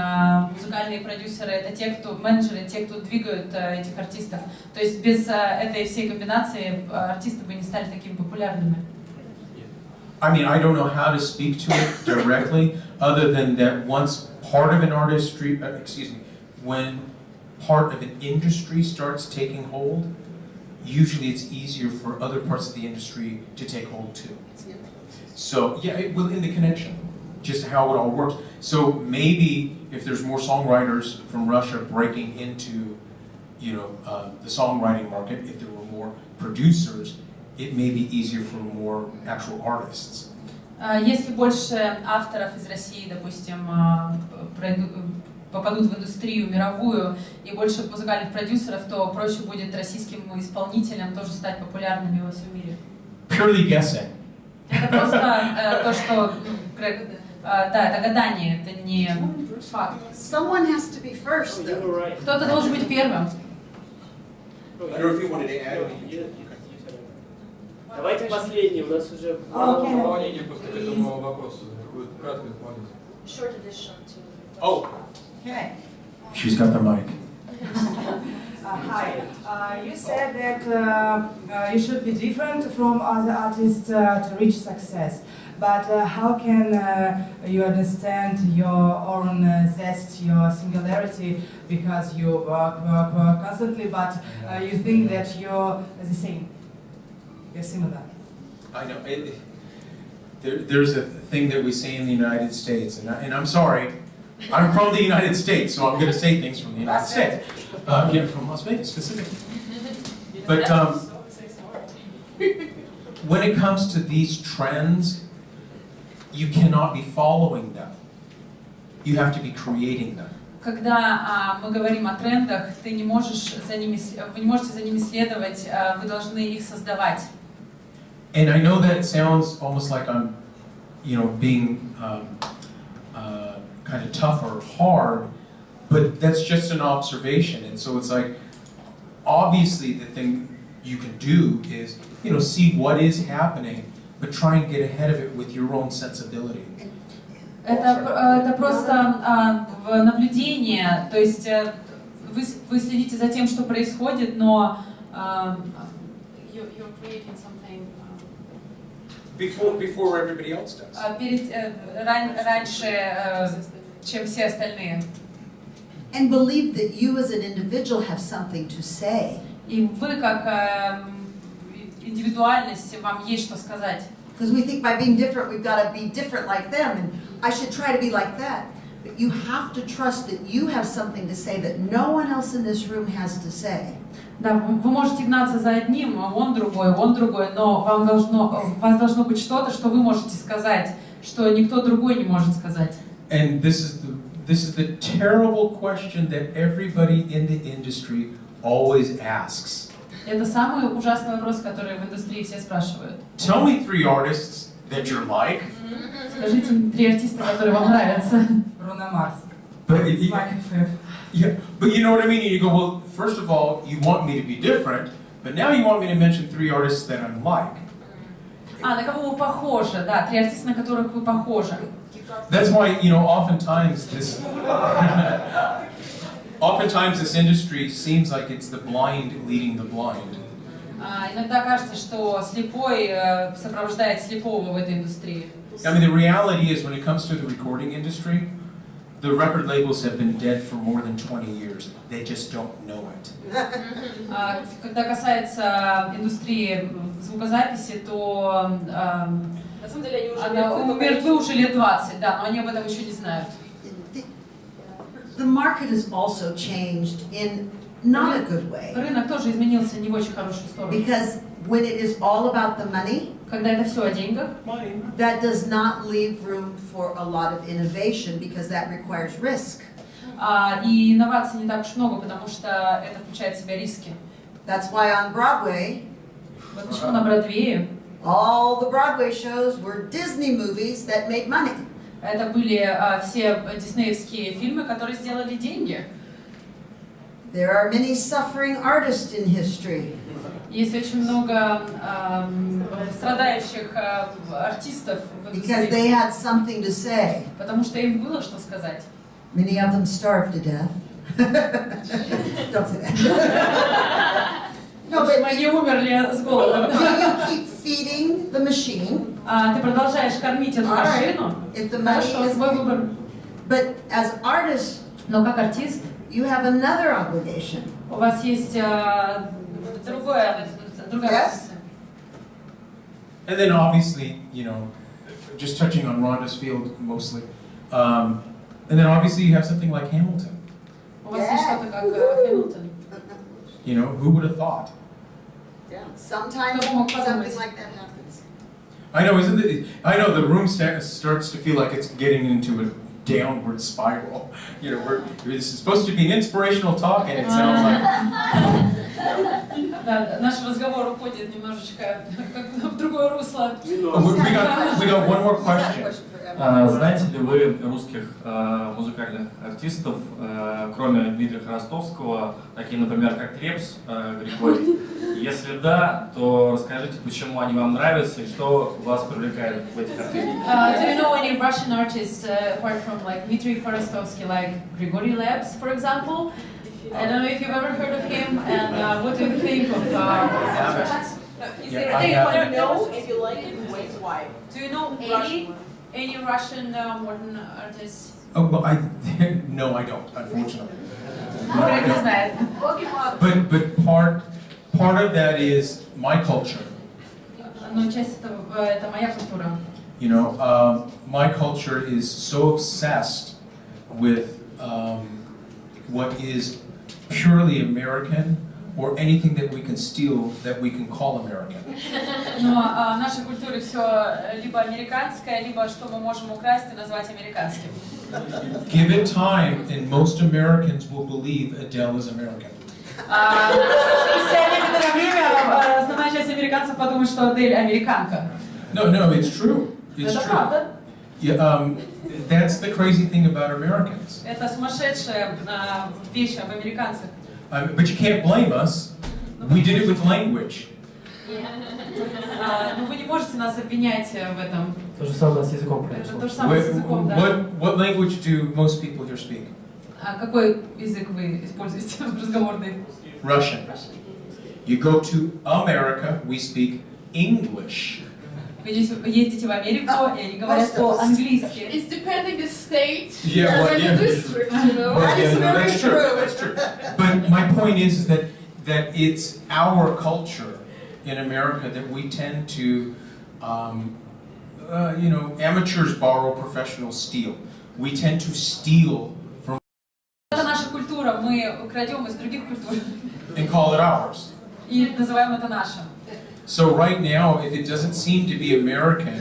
музыкальные продюсеры — это те, кто менеджеры, те, кто двигают этих артистов. То есть без этой всей комбинации артисты бы не стали такими популярными. I mean, I don't know how to speak to it directly, other than that once part of an artistry, when part of an industry starts taking hold, usually it's easier for other parts of the industry to take hold too. So yeah, within the connection, just how it all works. So maybe if there's more songwriters from Russia breaking into, the songwriting market, if there were more producers, it may be easier for more actual artists. Если больше авторов из России, допустим, попадут в индустрию мировую и больше музыкальных продюсеров, то проще будет российским исполнителям тоже стать популярными во всем мире. Purely guessing. Это просто то, что Грег, да, это гадание, это не факт. Someone has to be first, though. Кто-то должен быть первым. Давайте последний, у нас уже... Дополнение просто к этому вопросу. Какое-то краткое дополнение. Short addition to. Oh. Okay. She's got the mic. Hi. You said that you should be different from other artists to reach success. But how can you understand your own zest, your singularity, because you work constantly, but you think that you're the same, you're similar? I know. There's a thing that we say in the United States, and I'm sorry, I'm from the United States, so I'm going to say things from the United States. From Las Vegas specifically. But when it comes to these trends, you cannot be following them. You have to be creating them. Когда мы говорим о трендах, вы не можете за ними следовать, вы должны их создавать. And I know that it sounds almost like I'm, being kind of tough or hard, but that's just an observation. And so it's like, obviously the thing you can do is, see what is happening, but try and get ahead of it with your own sensibility. Это просто наблюдение, то есть вы следите за тем, что происходит, но you're creating something Before everybody else does. Раньше чем все остальные. And believe that you as an individual have something to say. И вы как индивидуальность, вам есть что сказать. Because we think by being different, we've got to be different like them, and I should try to be like that. But you have to trust that you have something to say that no one else in this room has to say. Да, вы можете гнаться за одним, а он другой, но у вас должно быть что-то, что вы можете сказать, что никто другой не может сказать. And this is the terrible question that everybody in the industry always asks. Это самый ужасный вопрос, который в индустрии все спрашивают. Tell me 3 artists that you're like. Скажите 3 артиста, которые вам нравятся. Bruno Mars. But you know what I mean? And you go, well, first of all, you want me to be different, but now you want me to mention 3 artists that I'm like. На кого вы похожи? Да, 3 артиста, на которых вы похожи. That's why, you know, oftentimes this industry seems like it's the blind leading the blind. Иногда кажется, что слепой сопровождает слепого в этой индустрии. I mean, the reality is, when it comes to the recording industry, the record labels have been dead for more than 20 years. They just don't know it. Когда касается индустрии звукозаписи, то На самом деле они мертвы уже лет 20, да, но они об этом еще не знают. The market has also changed in not a good way. Рынок тоже изменился не в очень хорошую сторону. Because when it is all about the money, когда это все о деньгах, that does not leave room for a lot of innovation because that requires risk. И инноваций не так уж много, потому что это включает в себя риски. That's why on Broadway, Вот почему на Бродвее all the Broadway shows were Disney movies that made money. это были все диснеевские фильмы, которые сделали деньги. There are many suffering artists in history. Есть очень много страдающих артистов в Because they had something to say. Потому что им было что сказать. Many of them starved to death. Don't say that. No, but они умерли с голоду. you keep feeding the machine. Ты продолжаешь кормить эту машину. If the money Хорошо, is твой выбор. But as artists, но как артист, you have another obligation. У вас есть другая позиция. And then obviously, you know, just touching on Ronda's field mostly, and then obviously you have something like Hamilton. У вас есть что-то как Hamilton. You know, who would have thought? Yeah. Sometimes something like that happens. I know, isn't it? I know the room starts to feel like it's getting into a downward spiral. You know, this is supposed to be an inspirational talk, and it sounds like. Да, наш разговор уходит немножечко в другое русло. We got one more question. Знаете ли вы русских музыкальных артистов, кроме Дмитрия Хворостовского, такие, например, как Крепс, Григорий? Если да, то расскажите, почему они вам нравятся и что вас привлекает в этих артистах? Do you know any Russian artists apart from like Dmitry Khvorostovsky, like Grigory Lebs, for example? I don't know if you've ever heard of him, and what do you think of Russians? Is there anyone you know and you like it? Why? Do you know any Russian modern artists? Oh well, no, I don't, unfortunately. Грег не знает. But part of that is my culture. Но часть этого это моя культура. You know, my culture is so obsessed with what is purely American, or anything that we can steal that we can call American. Но в нашей культуре все либо американское, либо что мы можем украсть и назвать американским. Give it time, and most Americans will believe Adele is American. Спустя некоторое время основная часть американцев подумает, что Адель американка. No, it's true. It's Это true. правда. Yeah, that's the crazy thing about Americans. Это сумасшедшая вещь об американцах. But you can't blame us. We did it with language. Но вы не можете нас обвинять в этом. То же самое с языком произошло. То же самое с языком, да. What language do most people here speak? Какой язык вы используете в разговорной? Russian. You go to America, we speak English. Вы ездите в Америку, и они говорят по-английски. It's depending the state Yeah, and the district, you know. Well, yeah, no, that's true. That's true. But my point is that it's our culture in America that we tend to, you know, amateurs borrow, professionals steal. We tend to steal from. Это наша культура, мы крадем из других культур. And call it ours. И называем это нашим. So right now, if it doesn't seem to be American,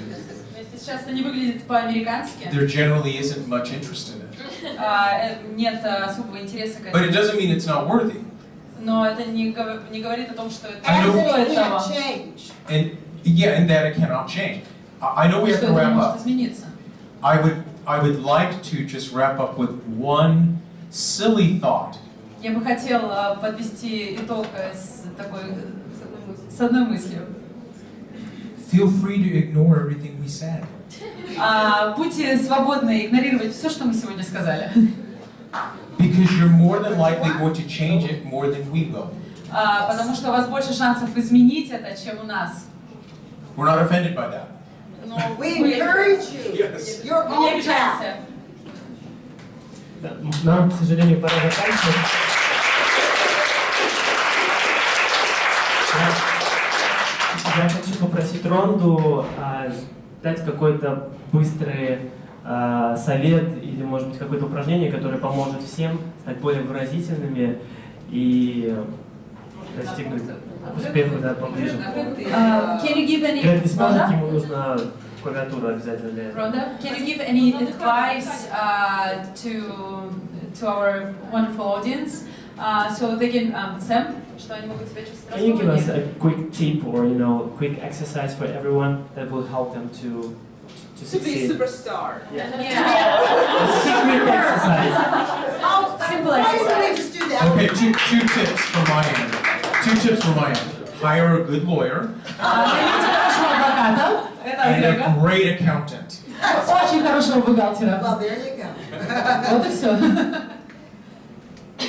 Если сейчас это не выглядит по-американски, there generally isn't much interest in it. нет особого интереса к But it этому. doesn't mean it's not worthy. Но это не говорит о том, что это I know- не стоит того. And yeah, and that it cannot change. I know we have Что to это wrap может up. измениться. I would like to just wrap up with one silly thought. Я бы хотел подвести итог с одной мыслью. Feel free to ignore everything we said. Будьте свободны игнорировать все, что мы сегодня сказали. Because you're more than likely going to change it more than we will. Потому что у вас больше шансов изменить это, чем у нас. We're not offended by that. We encourage you. Yes. Your Мы не own path. обижаемся. Нам, к сожалению, пора заканчивать. Я хочу попросить Ронду дать какой-то быстрый совет или, может быть, какое-то упражнение, которое поможет всем стать более выразительными и достигнуть успеха, да, поближе. Can you give any... Грег не сможет, ему нужна клавиатура обязательно для этого. Ронда, can you give any advice to our wonderful audience so they can Sam, что они могут себя чувствовать Can you give us расслабленнее? a quick tip or quick exercise for everyone that will help them to To be a succeed? superstar. Yeah. A secret exercise. Simple Why exercise. don't we just do that? Okay, two tips from my end. Two tips from my end. Hire a good lawyer Наймите хорошего адвоката, это and Грега, a great accountant. очень хорошего бухгалтера. Well, there you go. Вот и все.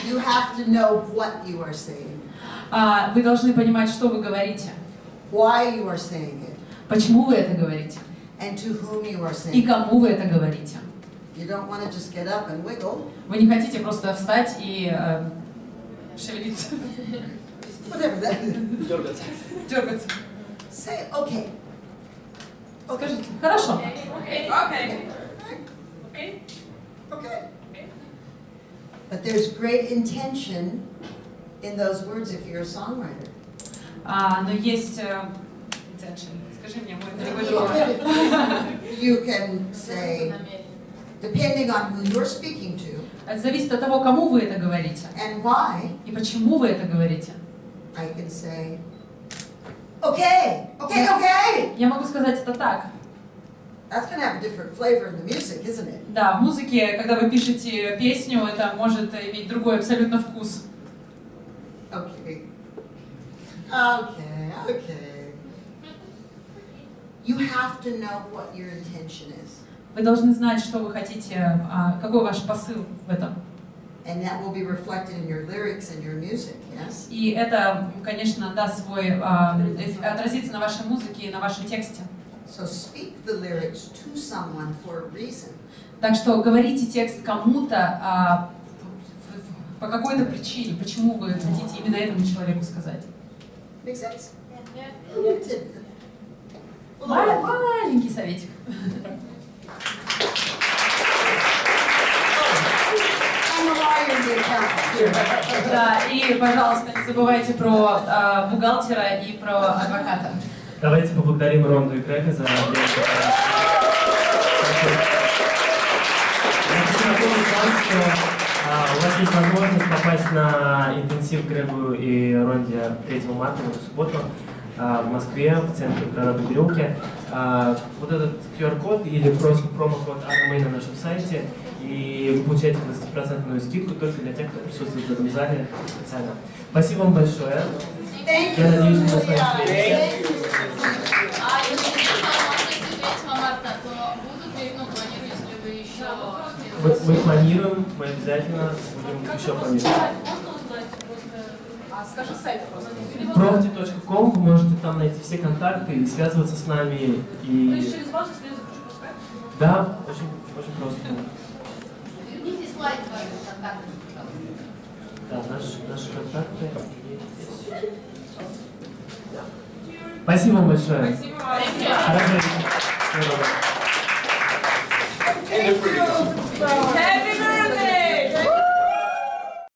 You have to know what you are saying, Вы должны понимать, что вы говорите, why you are saying it, почему вы это говорите and to whom you are и saying it. кому вы это говорите. You don't want to just get up and wiggle. Вы не хотите просто встать и шевелиться, Whatever that is. дергаться. Say, okay. Скажите, хорошо. Okay. Okay. Okay. But there's great intention in those words if you're a songwriter. Но есть intention. Скажи мне, мой дорогой друг. You can say, depending on who you're speaking to Это зависит от того, кому вы это говорите and why, и почему вы это говорите. I can say, okay. Я могу сказать это так. That's going to have a different flavor in the music, isn't it? Да, в музыке, когда вы пишете песню, это может иметь другой абсолютно вкус. Okay. You have to know what your intention is. Вы должны знать, что вы хотите, какой ваш посыл в этом. And that will be reflected in your lyrics and your music, yes? И это, конечно, даст свой, отразится на вашей музыке и на вашем тексте. So speak the lyrics to someone for a reason. Так что говорите текст кому-то по какой-то причине, почему вы хотите именно этому человеку сказать. Make sense? Маленький советик. Да, и, пожалуйста, не забывайте про бухгалтера и про адвоката. Давайте поблагодарим Ронду и Грега за время. Я хочу напомнить вам, что у вас есть возможность попасть на интенсив Грегу и Ронде 3 марта, в субботу, в Москве, в центре Ронды Карлсон. Вот этот QR-код или просто промокод АНМ на нашем сайте, и вы получаете 20% скидку только для тех, кто присутствует в этом зале специально. Спасибо вам большое. Я надеюсь, что мы с вами встретимся. А если нет возможности 3 марта, то будут ли, планируете ли вы еще? Мы планируем, мы обязательно будем еще планировать. Можно узнать просто Скажи сайт просто. Profti.com, вы можете там найти все контакты и связываться с нами. То И... есть через вас, если я захочу пускать? Да, очень, очень просто. Верните слайд ваших контактов, пожалуйста. Да, наши контакты есть здесь. Спасибо большое. Спасибо вам. Хорошо. And